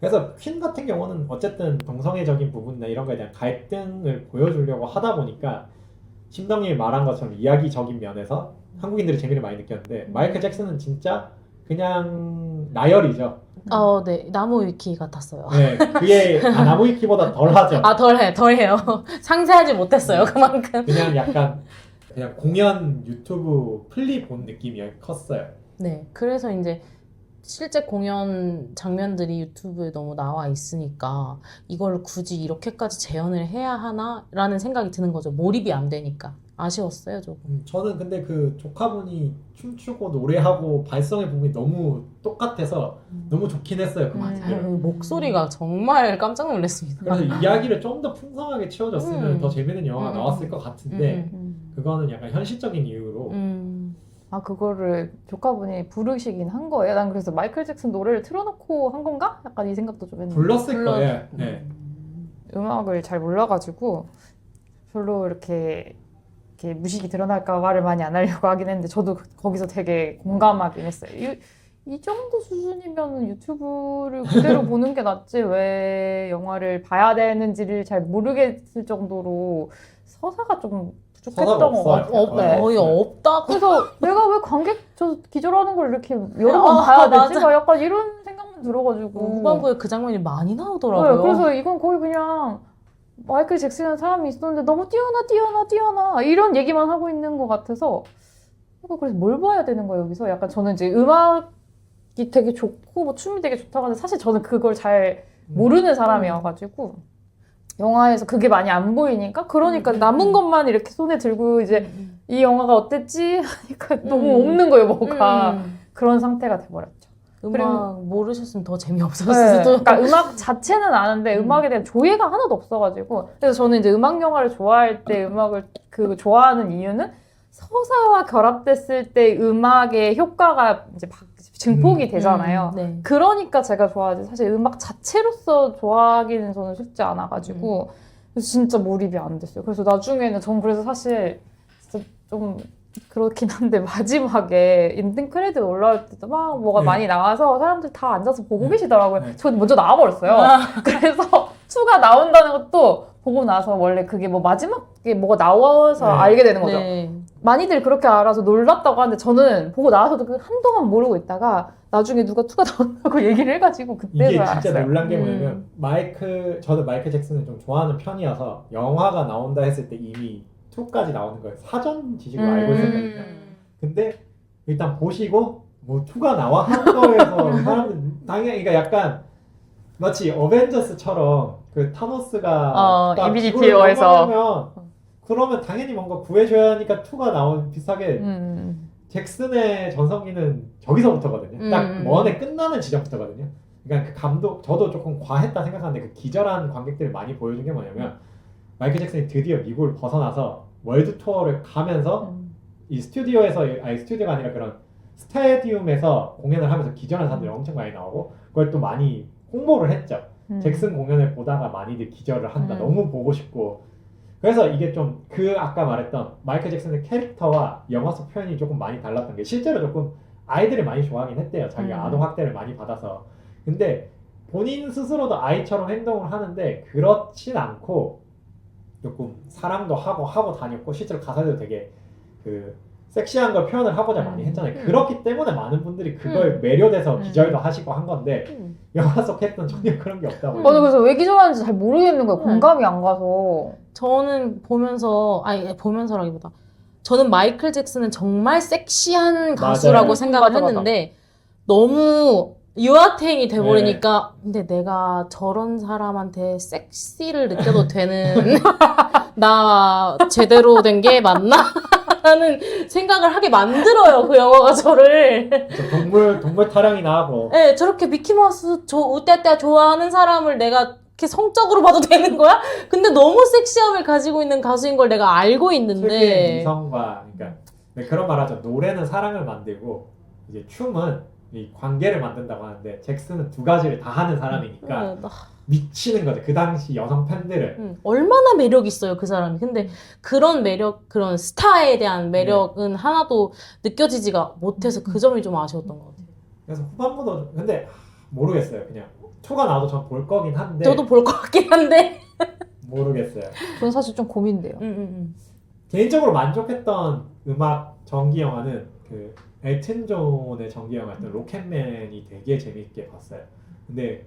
그래서 퀸 같은 경우는 어쨌든 동성애적인 부분이나 이런 거에 대한 갈등을 보여주려고 하다 보니까 심덕님이 말한 것처럼 이야기적인 면에서 한국인들이 재미를 많이 느꼈는데 마이클 잭슨은 진짜 그냥 나열이죠. 네. 나무 위키 같았어요. 네, 그게 나무 위키보다 덜하죠. 덜해요. 상세하지 못했어요, 그만큼. 그냥 약간 그냥 공연 유튜브 플리 본 느낌이 컸어요. 네, 그래서 이제 실제 공연 장면들이 유튜브에 너무 나와 있으니까 이걸 굳이 이렇게까지 재현을 해야 하나라는 생각이 드는 거죠. 몰입이 안 되니까. 아쉬웠어요, 조금. 저는 근데 그 조카분이 춤추고 노래하고 발성의 부분이 너무 똑같아서 너무 좋긴 했어요. 그 맞아요. 목소리가 정말 깜짝 놀랐습니다. 그래서 이야기를 좀 더 풍성하게 채워줬으면 더 재밌는 영화가 나왔을 것 같은데 그거는 약간 현실적인 이유로 그거를 조카분이 부르시긴 한 거예요. 난 그래서 마이클 잭슨 노래를 틀어놓고 한 건가? 약간 이 생각도 좀 했는데. 불렀을 거예요. 네. 음악을 잘 몰라가지고 별로 이렇게 무식이 드러날까 말을 많이 안 하려고 하긴 했는데 저도 거기서 되게 공감하긴 했어요. 이 정도 수준이면 유튜브를 그대로 보는 게 낫지 왜 영화를 봐야 되는지를 잘 모르겠을 정도로 서사가 좀 부족했던 것 같아요. 네. 거의 없다. 그래서 내가 왜 관객 저 기절하는 걸 이렇게 여러 번 봐야 되지? 맞아. 약간 이런 생각만 들어가지고 후반부에 그 장면이 많이 나오더라고요. 네, 그래서 이건 거의 그냥 마이클 잭슨이라는 사람이 있었는데 너무 뛰어나 이런 얘기만 하고 있는 것 같아서 그래서 뭘 봐야 되는 거예요 여기서? 약간 저는 이제 음악이 되게 좋고 뭐 춤이 되게 좋다고 하는데 사실 저는 그걸 잘 모르는 사람이어가지고 영화에서 그게 많이 안 보이니까 그러니까 남은 것만 이렇게 손에 들고 이제 이 영화가 어땠지? 하니까 너무 없는 거예요 뭐가. 그런 상태가 돼버렸죠. 음악 모르셨으면 더 네, 재미없었을 수도. 그러니까 음악 자체는 아는데 음악에 대한 조예가 하나도 없어가지고 그래서 저는 이제 음악 영화를 좋아할 때 음악을 좋아하는 이유는 서사와 결합됐을 때 음악의 효과가 이제 증폭이 되잖아요. 네. 그러니까 제가 좋아하지 사실 음악 자체로서 좋아하기는 저는 쉽지 않아가지고 그래서 진짜 몰입이 안 됐어요. 그래서 나중에는 전 그래서 사실 진짜 좀 그렇긴 한데 마지막에 엔딩 크레딧 올라올 때도 막 뭐가 많이 나와서 사람들 다 앉아서 보고 계시더라고요. 저 먼저 나와버렸어요. 그래서 2가 나온다는 것도 보고 나서 원래 그게 뭐 마지막에 뭐가 나와서 알게 되는 거죠. 네. 많이들 그렇게 알아서 놀랐다고 하는데 저는 보고 나와서도 한동안 모르고 있다가 나중에 누가 2가 나온다고 얘기를 해가지고 그때서 이게 알았어요. 진짜 놀란 게 뭐냐면 저도 마이클 잭슨을 좀 좋아하는 편이어서 영화가 나온다 했을 때 이미 2까지 나오는 걸 사전 지식으로 알고 있었거든요. 근데 일단 보시고 뭐 2가 나와 한 거에서 사람들 당연히 그러니까 약간 마치 어벤져스처럼 그 타노스가 딱 인피니티 지구를 워에서 넘어가면 그러면 당연히 뭔가 구해줘야 하니까 2가 나온 비슷하게 잭슨의 전성기는 저기서부터거든요. 딱 원에 끝나는 지점부터거든요. 그러니까 그 감독 저도 조금 과했다 생각하는데 그 기절한 관객들을 많이 보여준 게 뭐냐면 마이클 잭슨이 드디어 미국을 벗어나서 월드 투어를 가면서 이 스튜디오에서 아니 스튜디오가 아니라 그런 스타디움에서 공연을 하면서 기절한 사람들이 엄청 많이 나오고 그걸 또 많이 홍보를 했죠. 잭슨 공연을 보다가 많이들 기절을 한다. 너무 보고 싶고 그래서 이게 좀 그 아까 말했던 마이클 잭슨의 캐릭터와 영화 속 표현이 조금 많이 달랐던 게 실제로 조금 아이들이 많이 좋아하긴 했대요. 자기가 아동 학대를 많이 받아서. 근데 본인 스스로도 아이처럼 행동을 하는데 그렇진 않고 조금 사랑도 하고 다녔고 실제로 가사도 되게 그 섹시한 걸 표현을 하고자 많이 했잖아요. 그렇기 때문에 많은 분들이 그걸 매료돼서 기절도 하시고 한 건데 영화 속 했던 전혀 그런 게 없다고. 맞아, 그래서 왜 기절하는지 잘 모르겠는 거야. 공감이 안 가서. 저는 보면서라기보다 저는 마이클 잭슨은 정말 섹시한 가수라고 맞아요. 생각을 맞아. 했는데 너무 유아탱이 돼버리니까 근데 내가 저런 사람한테 섹시를 느껴도 되는 나 제대로 된 게 맞나? 라는 생각을 하게 만들어요. 그 영화가 저를. 동물 타령이나 하고. 네, 저렇게 미키마우스 우떼떼 좋아하는 사람을 내가 이렇게 성적으로 봐도 되는 거야? 근데 너무 섹시함을 가지고 있는 가수인 걸 내가 알고 특유의 있는데 미성과 그러니까 그런 말하죠. 노래는 사랑을 만들고 이제 춤은 이 관계를 만든다고 하는데 잭슨은 두 가지를 다 하는 사람이니까 미치는 거죠. 그 당시 여성 팬들을. 얼마나 매력 있어요, 그 사람이. 근데 그런 매력, 그런 스타에 대한 매력은 하나도 느껴지지가 못해서 그 점이 좀 아쉬웠던 것 같아요. 그래서 후반부도 근데 모르겠어요. 그냥 2가 나와도 전 볼 거긴 한데 저도 볼 것 같긴 한데. 모르겠어요. 저는 사실 좀 고민돼요. 개인적으로 만족했던 음악 전기 영화는 그 엘튼 존의 전기 영화였던 로켓맨이 되게 재밌게 봤어요. 근데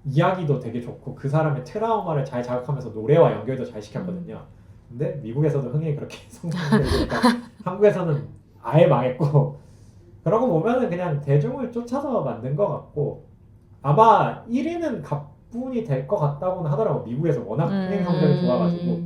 이야기도 되게 좋고 그 사람의 트라우마를 잘 자극하면서 노래와 연결도 잘 시켰거든요. 근데 미국에서도 흥행이 그렇게 성공되니까 한국에서는 아예 망했고 그런 거 보면은 그냥 대중을 쫓아서 만든 것 같고 아마 1위는 가뿐이 될 것 같다고는 하더라고. 미국에서 워낙 흥행 성적이 좋아가지고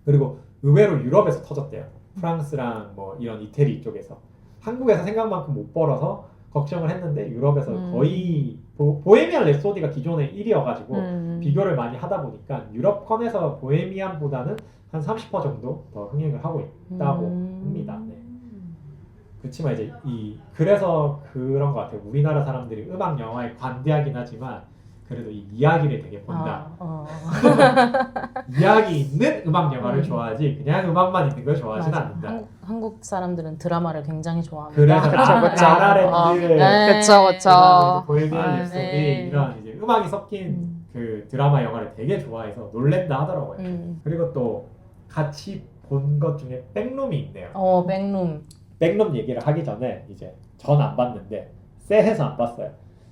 그리고 의외로 유럽에서 터졌대요. 프랑스랑 뭐 이런 이태리 쪽에서 한국에서 생각만큼 못 벌어서 걱정을 했는데 유럽에서 거의 보헤미안 랩소디가 기존에 1위여가지고 비교를 많이 하다 보니까 유럽권에서 보헤미안보다는 한 30% 정도 더 흥행을 하고 있다고 합니다. 네. 그렇지만 이제 그래서 그런 것 같아요. 우리나라 사람들이 음악 영화에 관대하긴 하지만 그래도 이 이야기를 되게 본다. 이야기 있는 음악 영화를 좋아하지 그냥 음악만 있는 걸 좋아하진 않는다. 한국 사람들은 드라마를 굉장히 좋아합니다. 그래서 그쵸. 라라랜드, 그쵸. 보헤미안 랩소디 네. 이런 이제 음악이 섞인 그 드라마 영화를 되게 좋아해서 놀랜다 하더라고요. 그리고 또 같이 본 것 중에 백룸이 있네요. 백룸. 백룸 얘기를 하기 전에 이제 전 안 봤는데 쎄해서 안 봤어요.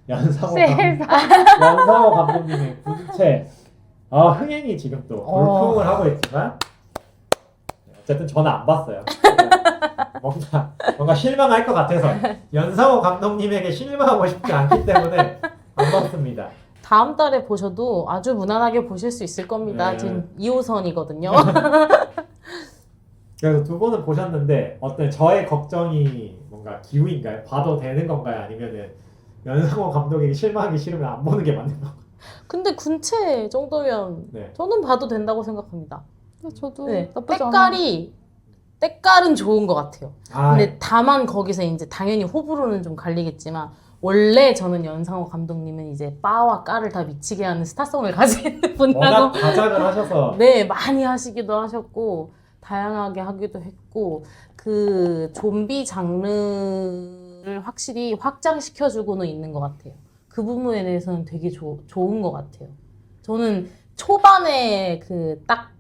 연상호 감독님의 군체 흥행이 지금 또 돌풍을 하고 있지만 어쨌든 저는 안 봤어요. 뭔가 실망할 것 같아서 연상호 감독님에게 실망하고 싶지 않기 때문에 안 봤습니다. 다음 달에 보셔도 아주 무난하게 보실 수 있을 겁니다. 네. 지금 2호선이거든요. 그래서 두 분은 보셨는데 어떤 저의 걱정이 뭔가 기우인가요? 봐도 되는 건가요? 아니면은 연상호 감독에게 실망하기 싫으면 안 보는 게 맞는 건가요? 근데 군체 정도면 네. 저는 봐도 된다고 생각합니다. 저도 네. 나쁘지 않아. 때깔은 좋은 것 같아요. 아, 근데 다만 거기서 이제 당연히 호불호는 좀 갈리겠지만 원래 저는 연상호 감독님은 이제 빠와 까를 다 미치게 하는 스타성을 가진 워낙 분이라고 다작을 하셔서 네, 많이 하시기도 하셨고 다양하게 하기도 했고 그 좀비 장르를 확실히 확장시켜주고는 있는 것 같아요. 그 부분에 대해서는 되게 좋은 것 같아요. 저는 초반에 그 딱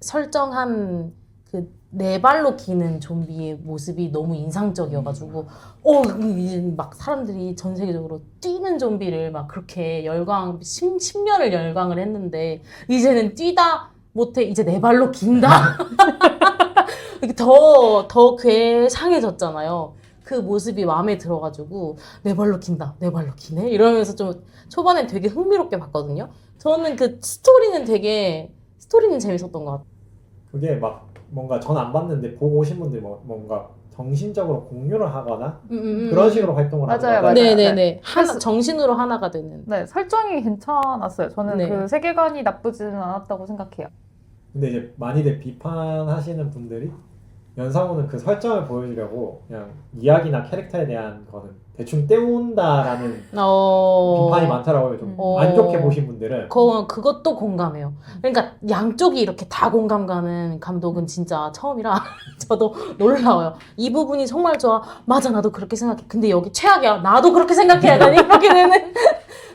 설정한 그 네 발로 기는 좀비의 모습이 너무 인상적이어가지고 이제 막 사람들이 전 세계적으로 뛰는 좀비를 막 그렇게 10년을 열광을 했는데 이제는 뛰다 못해 이제 네 발로 긴다? 더 괴상해졌잖아요. 그 모습이 마음에 들어가지고 네 발로 긴다, 네 발로 기네? 이러면서 좀 초반에 되게 흥미롭게 봤거든요. 저는 그 스토리는 재밌었던 것 같아요. 그게 막 뭔가 전 안 봤는데 보고 오신 분들이 뭔가 정신적으로 공유를 하거나 그런 식으로 활동을 맞아요, 하는 맞아요. 거죠. 네네네. 정신으로 하나가 되는. 네, 설정이 괜찮았어요. 저는 네. 그 세계관이 나쁘지는 않았다고 생각해요. 근데 이제 많이들 비판하시는 분들이 연상호는 그 설정을 보여주려고 그냥 이야기나 캐릭터에 대한 거는 대충 때운다라는 비판이 많더라고요. 좀 안 좋게 보신 분들은. 그것도 공감해요. 그러니까 양쪽이 이렇게 다 공감 가는 감독은 진짜 처음이라 저도 놀라워요. 이 부분이 정말 좋아. 맞아, 나도 그렇게 생각해. 근데 여기 최악이야. 나도 그렇게 생각해야 되니? 이렇게 되는.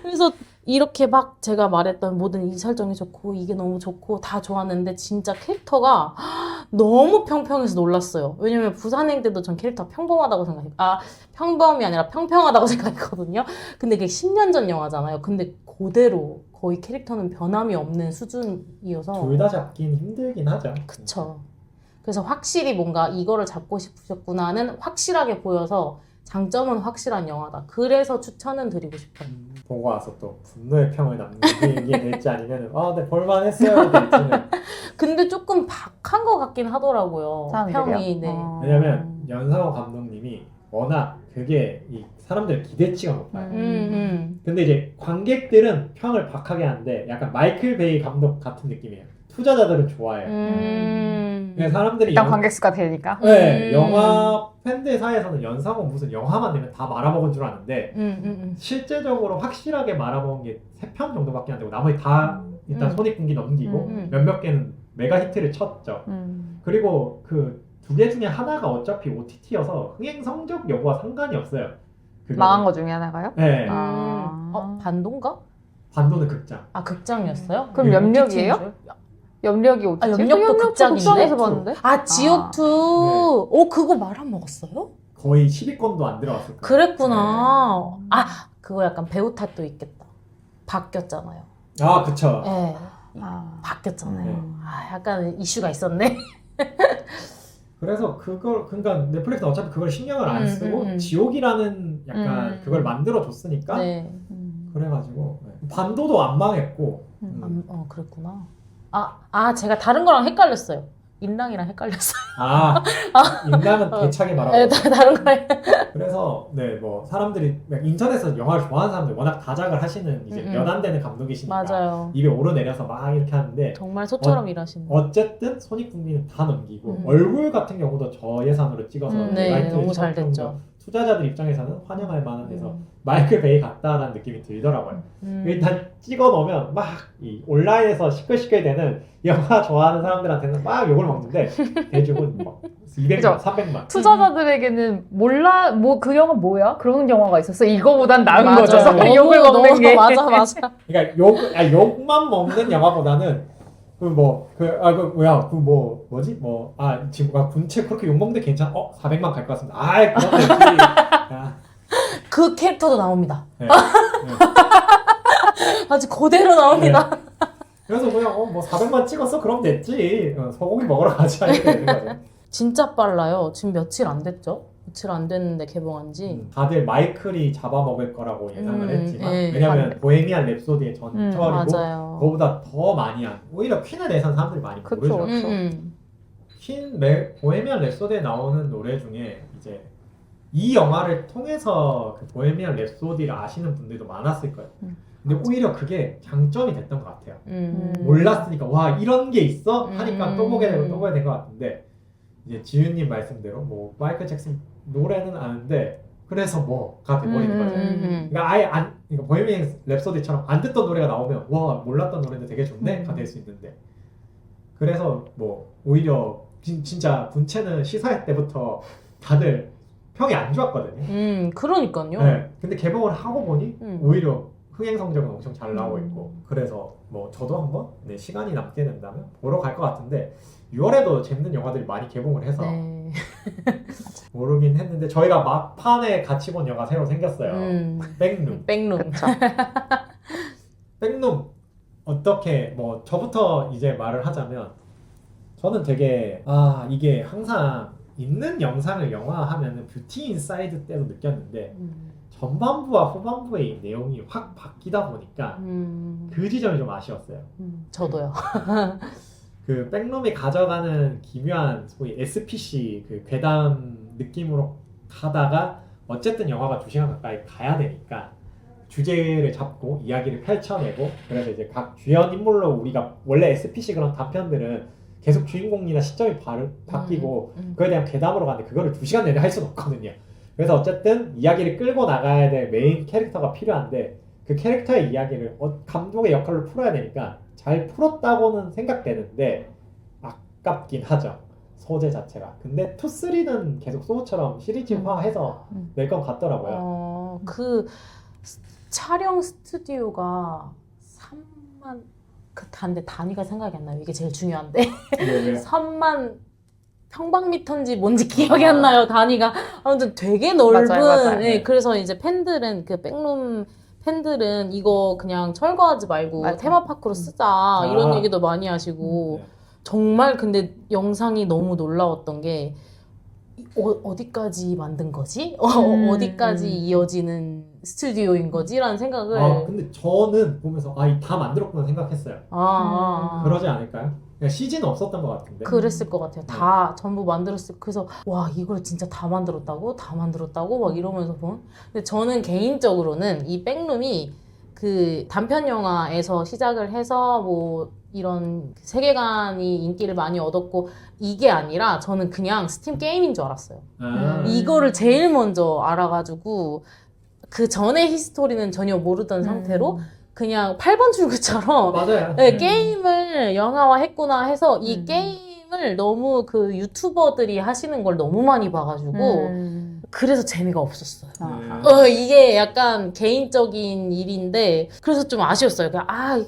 그래서 이렇게 막 제가 말했던 모든 이 설정이 좋고 이게 너무 좋고 다 좋았는데 진짜 캐릭터가 너무 평평해서 놀랐어요. 왜냐면 부산행 때도 전 캐릭터가 평범하다고 생각해요. 평범이 아니라 평평하다고 생각했거든요. 근데 이게 10년 전 영화잖아요. 근데 그대로 거의 캐릭터는 변함이 없는 수준이어서 둘 다 잡긴 힘들긴 하죠. 그쵸. 그래서 확실히 뭔가 이거를 잡고 싶으셨구나는 확실하게 보여서 장점은 확실한 영화다. 그래서 추천은 드리고 싶어요. 보고 와서 또 분노의 평을 남기게 될지 아니면 네 볼만했어요 될지는. 근데 조금 박한 것 같긴 하더라고요. 사람들이요? 평이. 네. 왜냐면 연상호 감독님이 워낙 그게 이 사람들 기대치가 높아요. 근데 이제 관객들은 평을 박하게 하는데 약간 마이클 베이 감독 같은 느낌이에요. 투자자들은 좋아해요. 그래서 사람들이 일단 관객 수가 되니까. 네, 영화 팬들 사이에서는 연상호 무슨 영화만 내면 다 말아먹은 줄 아는데 실제적으로 확실하게 말아먹은 게 3편 정도밖에 안 되고 나머지 다 일단 손익분기 넘기고 몇몇 개는 메가 히트를 쳤죠. 그리고 그 2개 중에 하나가 어차피 OTT여서 흥행 성적 여부와 상관이 없어요. 망한 거 중에 하나가요? 네. 반도인가? 반도는 극장. 극장이었어요? 그럼 염력이에요? 염력이 OTT? 염력도 극장인데? 극장에서 봤는데? 지옥2. 그거 말 안 먹었어요? 거의 10위권도 안 들어갔을 거예요. 그랬구나. 그거 약간 배우 탓도 있겠다. 바뀌었잖아요. 그쵸. 네. 바뀌었잖아요. 약간 이슈가 있었네. 그래서 그러니까 넷플릭스는 어차피 그걸 신경을 안 쓰고 지옥이라는 약간 그걸 만들어줬으니까 네. 그래가지고 반도도 안 망했고 그랬구나. 제가 다른 거랑 헷갈렸어요. 인랑이랑 헷갈렸어요. 인간은 대차게 말하고. 네, 다른 거랑. 그래서 뭐 사람들이 인터넷에서 영화를 좋아하는 사람들 워낙 다작을 하시는 이제 몇 안 되는 감독이시니까 맞아요. 입에 오르내려서 막 이렇게 하는데 정말 소처럼 일하시는. 어쨌든 손익분기는 다 넘기고 얼굴 같은 경우도 저예산으로 찍어서 너무 잘 됐죠. 투자자들 입장에서는 환영할 만한 데서 마이클 베이 같다라는 느낌이 들더라고요. 일단 찍어 놓으면 막 이 온라인에서 시끌시끌대는 영화 좋아하는 사람들한테는 막 욕을 먹는데 대중은 막 200만, 300만. 투자자들에게는 몰라 그 영화 뭐야? 그런 영화가 있었어. 이거보단 나은 맞아. 거죠. 욕을 먹는 게. 맞아. 그러니까 욕만 먹는 영화보다는 지금 군체 그렇게 욕 먹는데 괜찮아? 400만 갈 것 같습니다. 그런데 그 캐릭터도 나옵니다. 네. 아주 그대로 나옵니다. 네. 그래서 그냥 400만 찍었어? 그럼 됐지. 소고기 먹으러 가자 이렇게 되는 거죠. 진짜 빨라요. 지금 며칠 안 됐죠? 며칠 안 됐는데 개봉한 지. 다들 마이클이 잡아먹을 거라고 예상을 했지만 네. 왜냐면 보헤미안 랩소디의 전철이고 맞아요. 그거보다 더 많이 한 오히려 퀸에 대해서는 사람들이 많이 모르죠. 보헤미안 랩소디에 나오는 노래 중에 이제 이 영화를 통해서 그 보헤미안 랩소디를 아시는 분들도 많았을 거예요. 근데 오히려 그게 장점이 됐던 것 같아요. 몰랐으니까 와 이런 게 있어? 하니까 또 보게 되고 또 보게 된 것 같은데 이제 지윤님 말씀대로 마이클 잭슨 노래는 아는데 그래서 뭐가 돼버리는 거죠. 그러니까 아예 그러니까 보헤미안 랩소디처럼 안 듣던 노래가 나오면 와 몰랐던 노래인데 되게 좋네가 될 수 있는데 그래서 오히려 진짜 군체는 시사회 때부터 다들 평이 안 좋았거든요. 그러니까요. 네, 근데 개봉을 하고 보니 오히려 흥행 성적은 엄청 잘 나오고 있고 그래서 저도 한번 시간이 남게 된다면 보러 갈 것 같은데 6월에도 재밌는 영화들이 많이 개봉을 해서 모르긴 했는데 저희가 막판에 같이 본 영화 새로 생겼어요. 백룸. 백룸 어떻게 저부터 이제 말을 하자면 저는 되게 이게 항상 있는 영상을 영화하면 뷰티 인사이드 때도 느꼈는데 전반부와 후반부의 내용이 확 바뀌다 보니까 그 지점이 좀 아쉬웠어요. 저도요. 그 백룸이 가져가는 기묘한 소위 SPC 그 괴담 느낌으로 가다가 어쨌든 영화가 2시간 가까이 가야 되니까 주제를 잡고 이야기를 펼쳐내고 그래서 이제 각 주연 인물로 우리가 원래 SPC 그런 단편들은 계속 주인공이나 시점이 바뀌고 그거에 대한 괴담으로 가는데 그거를 2시간 내내 할 수는 없거든요. 그래서 어쨌든 이야기를 끌고 나가야 될 메인 캐릭터가 필요한데 그 캐릭터의 이야기를 감독의 역할로 풀어야 되니까 잘 풀었다고는 생각되는데 아깝긴 하죠. 소재 자체가. 근데 2, 3는 계속 소우처럼 시리즈화해서 낼 것 같더라고요. 그 촬영 스튜디오가 3만 근데 단위가 생각이 안 나요. 이게 제일 중요한데. 네. 3만 평방미터인지 뭔지 기억이 안 나요. 단위가. 아무튼 되게 넓은. 맞아요. 네, 그래서 이제 팬들은 그 백룸 팬들은 이거 그냥 철거하지 말고 맞아요. 테마파크로 쓰자 이런 얘기도 많이 하시고 정말 근데 영상이 너무 놀라웠던 게 어디까지 만든 거지? 어디까지 이어지는 스튜디오인 거지? 라는 생각을 근데 저는 보면서 다 만들었구나 생각했어요. 그러지 않을까요? 그냥 CG는 없었던 것 같은데. 그랬을 것 같아요. 다 전부 만들었을. 그래서 와 이걸 진짜 다 만들었다고 막 이러면서 본. 근데 저는 개인적으로는 이 백룸이 그 단편 영화에서 시작을 해서 뭐 이런 세계관이 인기를 많이 얻었고 이게 아니라 저는 그냥 스팀 게임인 줄 알았어요. 이거를 제일 먼저 알아가지고 그 전에 히스토리는 전혀 모르던 상태로 그냥 8번 출구처럼 맞아요. 네, 게임을 영화화했구나 해서 이 게임을 너무 그 유튜버들이 하시는 걸 너무 많이 봐가지고 그래서 재미가 없었어요. 이게 약간 개인적인 일인데 그래서 좀 아쉬웠어요.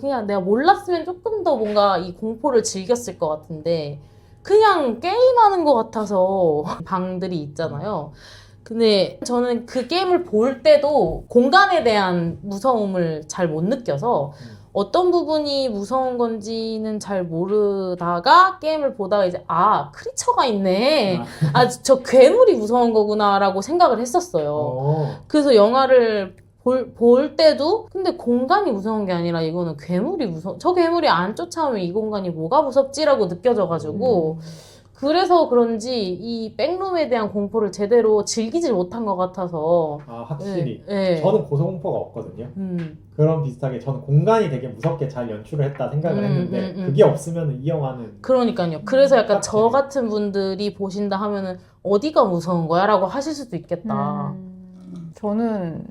그냥 내가 몰랐으면 조금 더 뭔가 이 공포를 즐겼을 것 같은데 그냥 게임하는 것 같아서 방들이 있잖아요. 근데 저는 그 게임을 볼 때도 공간에 대한 무서움을 잘 못 느껴서 어떤 부분이 무서운 건지는 잘 모르다가 게임을 보다가 이제 크리처가 있네. 저 괴물이 무서운 거구나 라고 생각을 했었어요. 그래서 영화를 볼 때도 근데 공간이 무서운 게 아니라 이거는 괴물이 저 괴물이 안 쫓아오면 이 공간이 뭐가 무섭지라고 느껴져가지고 그래서 그런지 이 백룸에 대한 공포를 제대로 즐기질 못한 것 같아서 확실히 네. 저는 고소공포가 없거든요. 그런 비슷하게 저는 공간이 되게 무섭게 잘 연출을 했다 생각을 했는데 그게 없으면 이 영화는 그러니까요. 그래서 약간 저 같은 분들이 보신다 하면은 어디가 무서운 거야? 라고 하실 수도 있겠다. 저는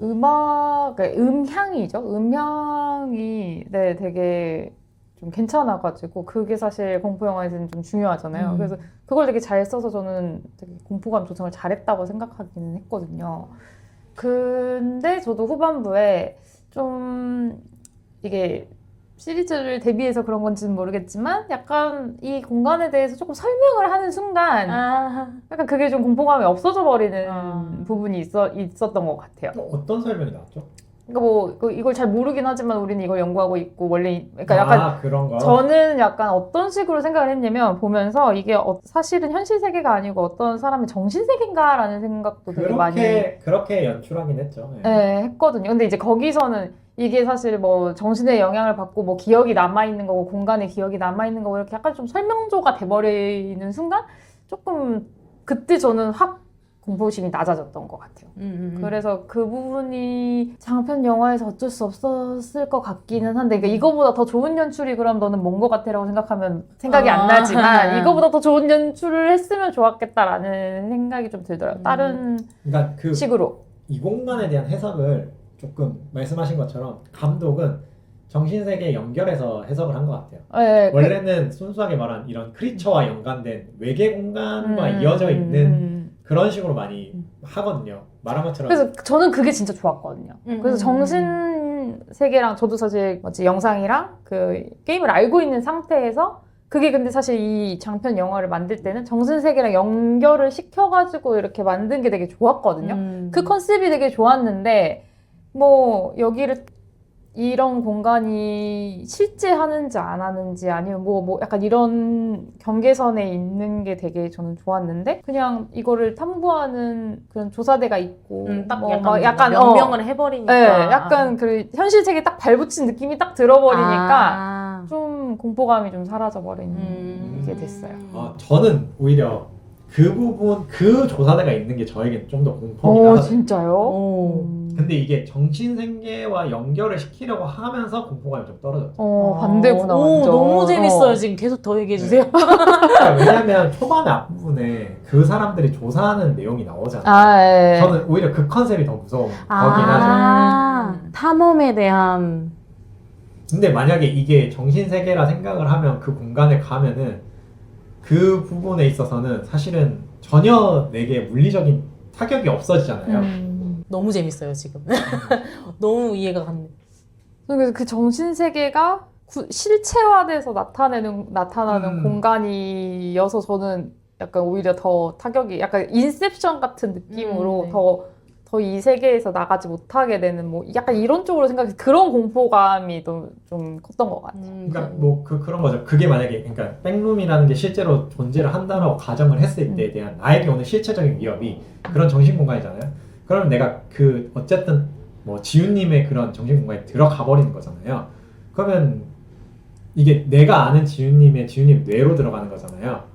음향이죠. 음향이 되게 좀 괜찮아가지고 그게 사실 공포 영화에서는 좀 중요하잖아요. 그래서 그걸 되게 잘 써서 저는 되게 공포감 조성을 잘했다고 생각하기는 했거든요. 근데 저도 후반부에 좀 이게 시리즈를 대비해서 그런 건지는 모르겠지만 약간 이 공간에 대해서 조금 설명을 하는 순간 약간 그게 좀 공포감이 없어져 버리는 부분이 있었던 것 같아요. 어떤 설명이 나왔죠? 그러니까 이걸 잘 모르긴 하지만 우리는 이걸 연구하고 있고 원래 그러니까 약간 그런 거. 저는 약간 어떤 식으로 생각을 했냐면 보면서 이게 사실은 현실 세계가 아니고 어떤 사람의 정신 세계인가라는 생각도 되게 많이 그렇게 연출하긴 했죠. 네, 했거든요. 근데 이제 거기서는 이게 사실 뭐 정신의 영향을 받고 뭐 기억이 남아 있는 거고 공간에 기억이 남아 있는 거고 이렇게 약간 좀 설명조가 돼버리는 순간 조금 그때 저는 확 공포심이 낮아졌던 것 같아요. 그래서 그 부분이 장편 영화에서 어쩔 수 없었을 것 같기는 한데 그러니까 이거보다 더 좋은 연출이 그럼 너는 뭔 것 같아라고 생각하면 생각이 안 나지만 이거보다 더 좋은 연출을 했으면 좋았겠다라는 생각이 좀 들더라고요. 다른 그러니까 식으로. 이 공간에 대한 해석을 조금 말씀하신 것처럼 감독은 정신세계에 연결해서 해석을 한 것 같아요. 네, 원래는 순수하게 말한 이런 크리처와 연관된 외계 공간과 이어져 있는 그런 식으로 많이 하거든요. 말한 것처럼. 그래서 저는 그게 진짜 좋았거든요. 그래서 정신 세계랑 저도 사실 영상이랑 그 게임을 알고 있는 상태에서 그게 근데 사실 이 장편 영화를 만들 때는 정신 세계랑 연결을 시켜가지고 이렇게 만든 게 되게 좋았거든요. 그 컨셉이 되게 좋았는데 뭐 여기를 이런 공간이 실제 하는지 안 하는지 아니면 뭐 약간 이런 경계선에 있는 게 되게 저는 좋았는데 그냥 이거를 탐구하는 그런 조사대가 있고 딱 약간 명명을 해버리니까 네, 약간 그 현실 세계에 딱 발붙인 느낌이 딱 들어버리니까 좀 좀 공포감이 좀 사라져버린 게 됐어요. 저는 오히려 그 부분 그 조사대가 있는 게 저에겐 좀 더 공포긴 하거든요. 진짜요? 근데 이게 정신생계와 연결을 시키려고 하면서 공포감이 좀 떨어졌죠. 반대구나. 오, 완전. 너무 재밌어요. 지금 계속 더 얘기해 주세요. 그러니까 왜냐면 초반에 앞부분에 그 사람들이 조사하는 내용이 나오잖아요. 예. 저는 오히려 그 컨셉이 더 무서운 거긴 하죠. 탐험에 대한 근데 만약에 이게 정신세계라 생각을 하면 그 공간에 가면은 그 부분에 있어서는 사실은 전혀 내게 물리적인 타격이 없어지잖아요. 너무 재밌어요 지금. 너무 이해가 가네. 그래서 그 정신 세계가 실체화돼서 나타나는 공간이어서 저는 약간 오히려 더 타격이 약간 인셉션 같은 느낌으로 네. 더 이 세계에서 나가지 못하게 되는 뭐 약간 이런 쪽으로 생각해서 그런 공포감이 좀 컸던 것 같아요. 그러니까 뭐 그런 거죠. 그게 만약에 그러니까 백룸이라는 게 실제로 존재를 한다라고 가정을 했을 때에 대한 나에게 오는 실체적인 위협이 그런 정신 공간이잖아요. 그러면 내가 그 어쨌든 뭐 지윤님의 그런 정신 공간에 들어가 버리는 거잖아요. 그러면 이게 내가 아는 지윤님 뇌로 들어가는 거잖아요.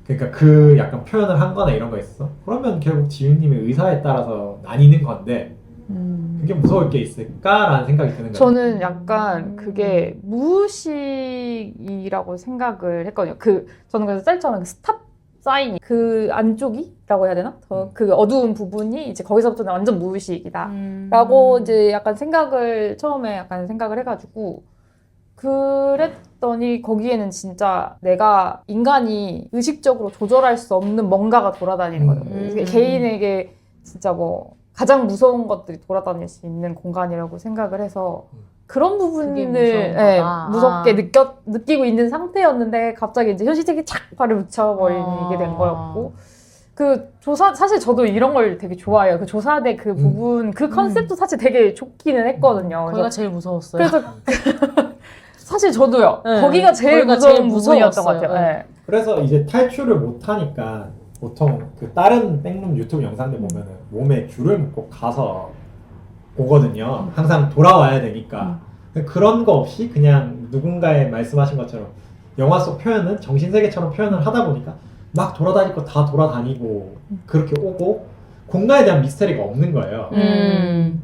그러니까 그 약간 표현을 한 거나 이런 거 있어. 그러면 결국 지윤님의 의사에 따라서 나뉘는 건데 그게 무서울 게 있을까라는 생각이 드는 거예요. 저는 약간 그게 무의식이라고 생각을 했거든요. 저는 그래서 짤처럼 스탑 사인이 그 안쪽이라고 해야 되나? 그 어두운 부분이 이제 거기서부터는 완전 무의식이다. 라고 이제 약간 처음에 약간 생각을 해가지고 그랬더니 거기에는 진짜 내가 인간이 의식적으로 조절할 수 없는 뭔가가 돌아다니는 거예요. 개인에게 진짜 뭐 가장 무서운 것들이 돌아다닐 수 있는 공간이라고 생각을 해서 그런 부분을 무섭게 느끼고 있는 상태였는데 갑자기 이제 현실적인 착 발을 붙여버리게 된 거였고 사실 저도 이런 걸 되게 좋아해요. 그 조사대 그 부분, 그 컨셉도 사실 되게 좋기는 했거든요. 거기가 제일 무서웠어요. 그래서 사실 저도요. 네, 거기가 제일 무서운 부분이었던 것 같아요. 네. 그래서 이제 탈출을 못 하니까 보통 그 다른 백룸 유튜브 영상들 보면은 몸에 줄을 묶고 가서 보거든요. 항상 돌아와야 되니까. 그런 거 없이 그냥 누군가의 말씀하신 것처럼 영화 속 표현은 정신세계처럼 표현을 하다 보니까 막 돌아다닐 거 다 돌아다니고 그렇게 오고 공간에 대한 미스터리가 없는 거예요.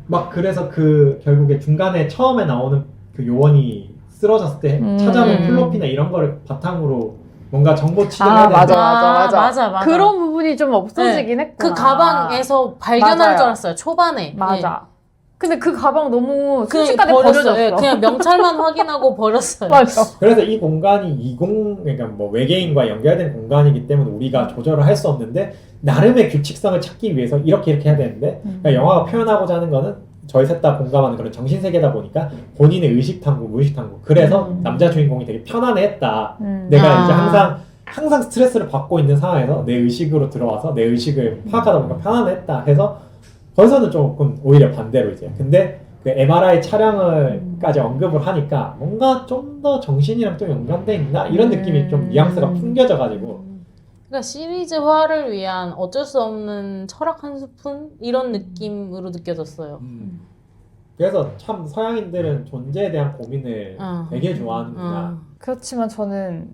막 그래서 그 결국에 중간에 처음에 나오는 그 요원이 쓰러졌을 때 찾아놓은 플로피나 이런 거를 바탕으로 뭔가 정보 취재해야 되는데 맞아. 그런 부분이 좀 없어지긴 했구나. 그 가방에서 발견할 맞아요. 줄 알았어요. 초반에. 맞아. 근데 그 가방 너무 그냥 순식간에 버렸어요. 버려졌어. 그냥 명찰만 확인하고 버렸어요. 맞아. 그래서 이 공간이 그러니까 뭐 외계인과 연결된 공간이기 때문에 우리가 조절을 할 수 없는데 나름의 규칙성을 찾기 위해서 이렇게 해야 되는데 그러니까 영화가 표현하고자 하는 거는 저희 셋 다 공감하는 그런 정신세계다 보니까 본인의 의식탐구, 무의식탐구 그래서 남자 주인공이 되게 편안해했다. 내가 이제 항상 스트레스를 받고 있는 상황에서 내 의식으로 들어와서 내 의식을 파악하다 보니까 편안했다 해서 거기서는 조금 오히려 반대로 이제 근데 그 MRI 촬영을까지 언급을 하니까 뭔가 좀 더 정신이랑 좀 연관돼 있나 이런 느낌이 좀 뉘앙스가 풍겨져가지고 그러니까 시리즈화를 위한 어쩔 수 없는 철학 한 스푼 이런 느낌으로 느껴졌어요. 그래서 참 서양인들은 존재에 대한 고민을 되게 좋아하는구나. 그렇지만 저는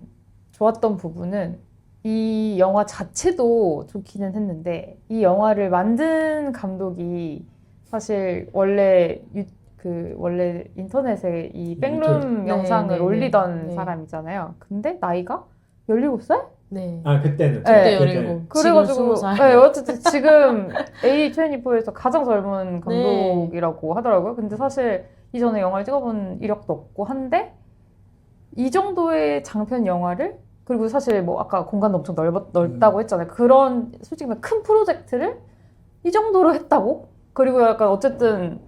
좋았던 부분은 이 영화 자체도 좋기는 했는데 이 영화를 만든 감독이 사실 원래 인터넷에 이 백룸 영상을 올리던 사람이잖아요. 근데 나이가 17살? 네. 아 그때는 그때 17. 그래가지고 지금 20살. 네, 어쨌든 지금 A24에서 가장 젊은 감독이라고 하더라고요. 근데 사실 이전에 영화를 찍어본 이력도 없고 한데 이 정도의 장편 영화를 그리고 사실 뭐 아까 공간도 엄청 넓다고 했잖아요. 그런 솔직히 말해 큰 프로젝트를 이 정도로 했다고? 그리고 약간 어쨌든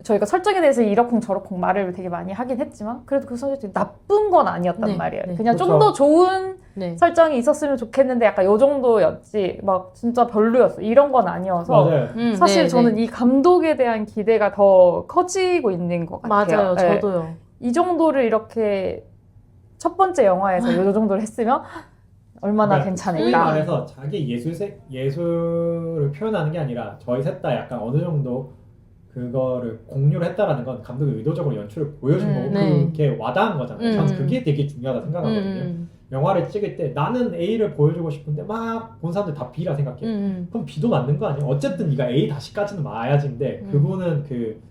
저희가 설정에 대해서 이러쿵저러쿵 말을 되게 많이 하긴 했지만 그래도 그 설정이 나쁜 건 아니었단 말이에요. 그냥 좀 더 좋은 설정이 있었으면 좋겠는데 약간 요 정도였지 막 진짜 별로였어. 이런 건 아니어서 맞아요. 사실 저는 이 감독에 대한 기대가 더 커지고 있는 것 같아요. 맞아요. 저도요. 이 정도를 이렇게 첫 번째 영화에서 이 정도를 했으면 얼마나 괜찮을까. 소위 말해서 자기 예술을 표현하는 게 아니라 저희 셋 다 약간 어느 정도 그거를 공유를 했다라는 건 감독이 의도적으로 연출을 보여준 거고 네. 그게 와닿은 거잖아요. 저는 그게 되게 중요하다 생각하거든요. 음. 영화를 찍을 때 나는 A를 보여주고 싶은데 막 본 사람들 다 B라 생각해. 그럼 B도 맞는 거 아니야? 어쨌든 네가 A 다시까지는 와야지인데 그분은 그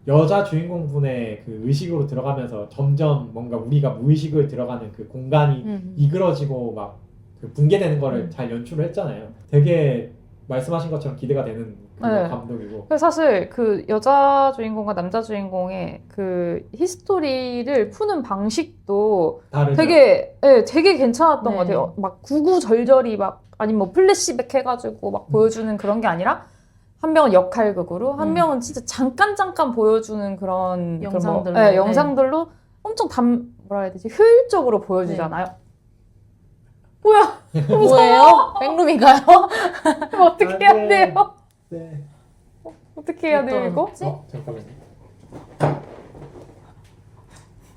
여자 주인공분의 그 의식으로 들어가면서 점점 뭔가 우리가 무의식을 들어가는 그 공간이 이그러지고 막 그 붕괴되는 거를 잘 연출을 했잖아요. 되게 말씀하신 것처럼 기대가 되는 그 네. 감독이고. 그래서 사실 그 여자 주인공과 남자 주인공의 그 히스토리를 푸는 방식도 다르죠. 되게 되게 괜찮았던 네. 것 같아요. 막 구구절절이 막 아니 뭐 플래시백 해가지고 막 보여주는 그런 게 아니라 한 명은 역할극으로 한 명은 진짜 잠깐 보여주는 그런 영상들로. 네, 영상들로 엄청 뭐라 해야 되지 효율적으로 보여주잖아요. 뭐야? 뭐예요? 백룸인가요? 이거 어떻게 해야 돼요? 네. 어떻게 해야 돼요 이거? 잠깐만요.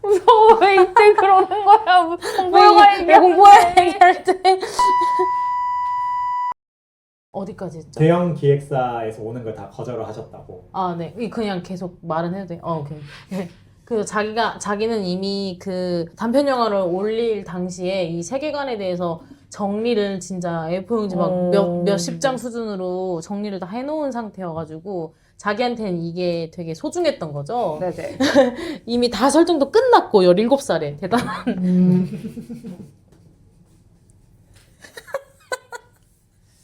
무서워 왜 이때 그러는 거야? 공부영화 얘기할 공부할 얘기할 때 어디까지 했죠? 대형 기획사에서 오는 걸 다 거절을 하셨다고. 아, 네. 그냥 계속 말은 해도 돼요. 오케이. 그 자기는 이미 그 단편 영화를 올릴 당시에 이 세계관에 대해서 정리를 진짜 A4용지 막 몇십 장 수준으로 정리를 다 해놓은 상태여가지고 자기한테는 이게 되게 소중했던 거죠. 네네. 이미 다 설정도 끝났고 17살에 대단한.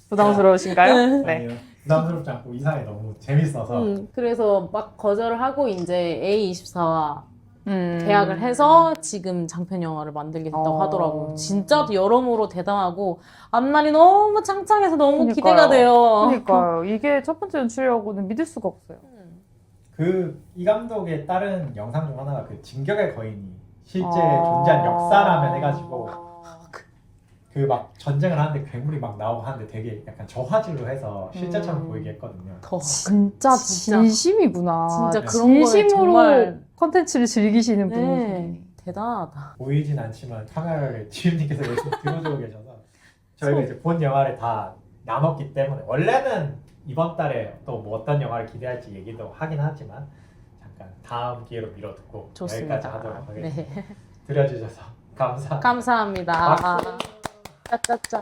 부담스러우신가요? 네. 아니요. 부담스럽지 않고 이상이 너무 재밌어서. 그래서 막 거절을 하고 이제 A24와 계약을 해서 지금 장편 영화를 만들게 됐다고 하더라고. 진짜 여러모로 대단하고 앞날이 너무 창창해서 너무 그러니까요. 기대가 돼요. 그러니까요. 이게 첫 번째 연출이라고는 믿을 수가 없어요. 이 감독의 다른 영상 중 하나가 그 진격의 거인이 실제 존재한 역사라면 해가지고 그 막 전쟁을 하는데 괴물이 막 나오고 하는데 되게 약간 저화질로 해서 실제처럼 보이게 했거든요. 진짜 진심이구나. 진짜 그런 거에 진심으로 정말 컨텐츠를 즐기시는 분이. 네, 대단하다. 보이진 않지만 카메라를 지윤님께서 열심히 들어주고 계셔서 저희가 이제 본 영화를 다 나눴기 때문에 원래는 이번 달에 또 뭐 어떤 영화를 기대할지 얘기도 하긴 하지만 잠깐 다음 기회로 미뤄두고 좋습니다. 여기까지 하도록 하겠습니다. 네. 들어주셔서 감사합니다. 감사합니다. 박수. 짜짜짜.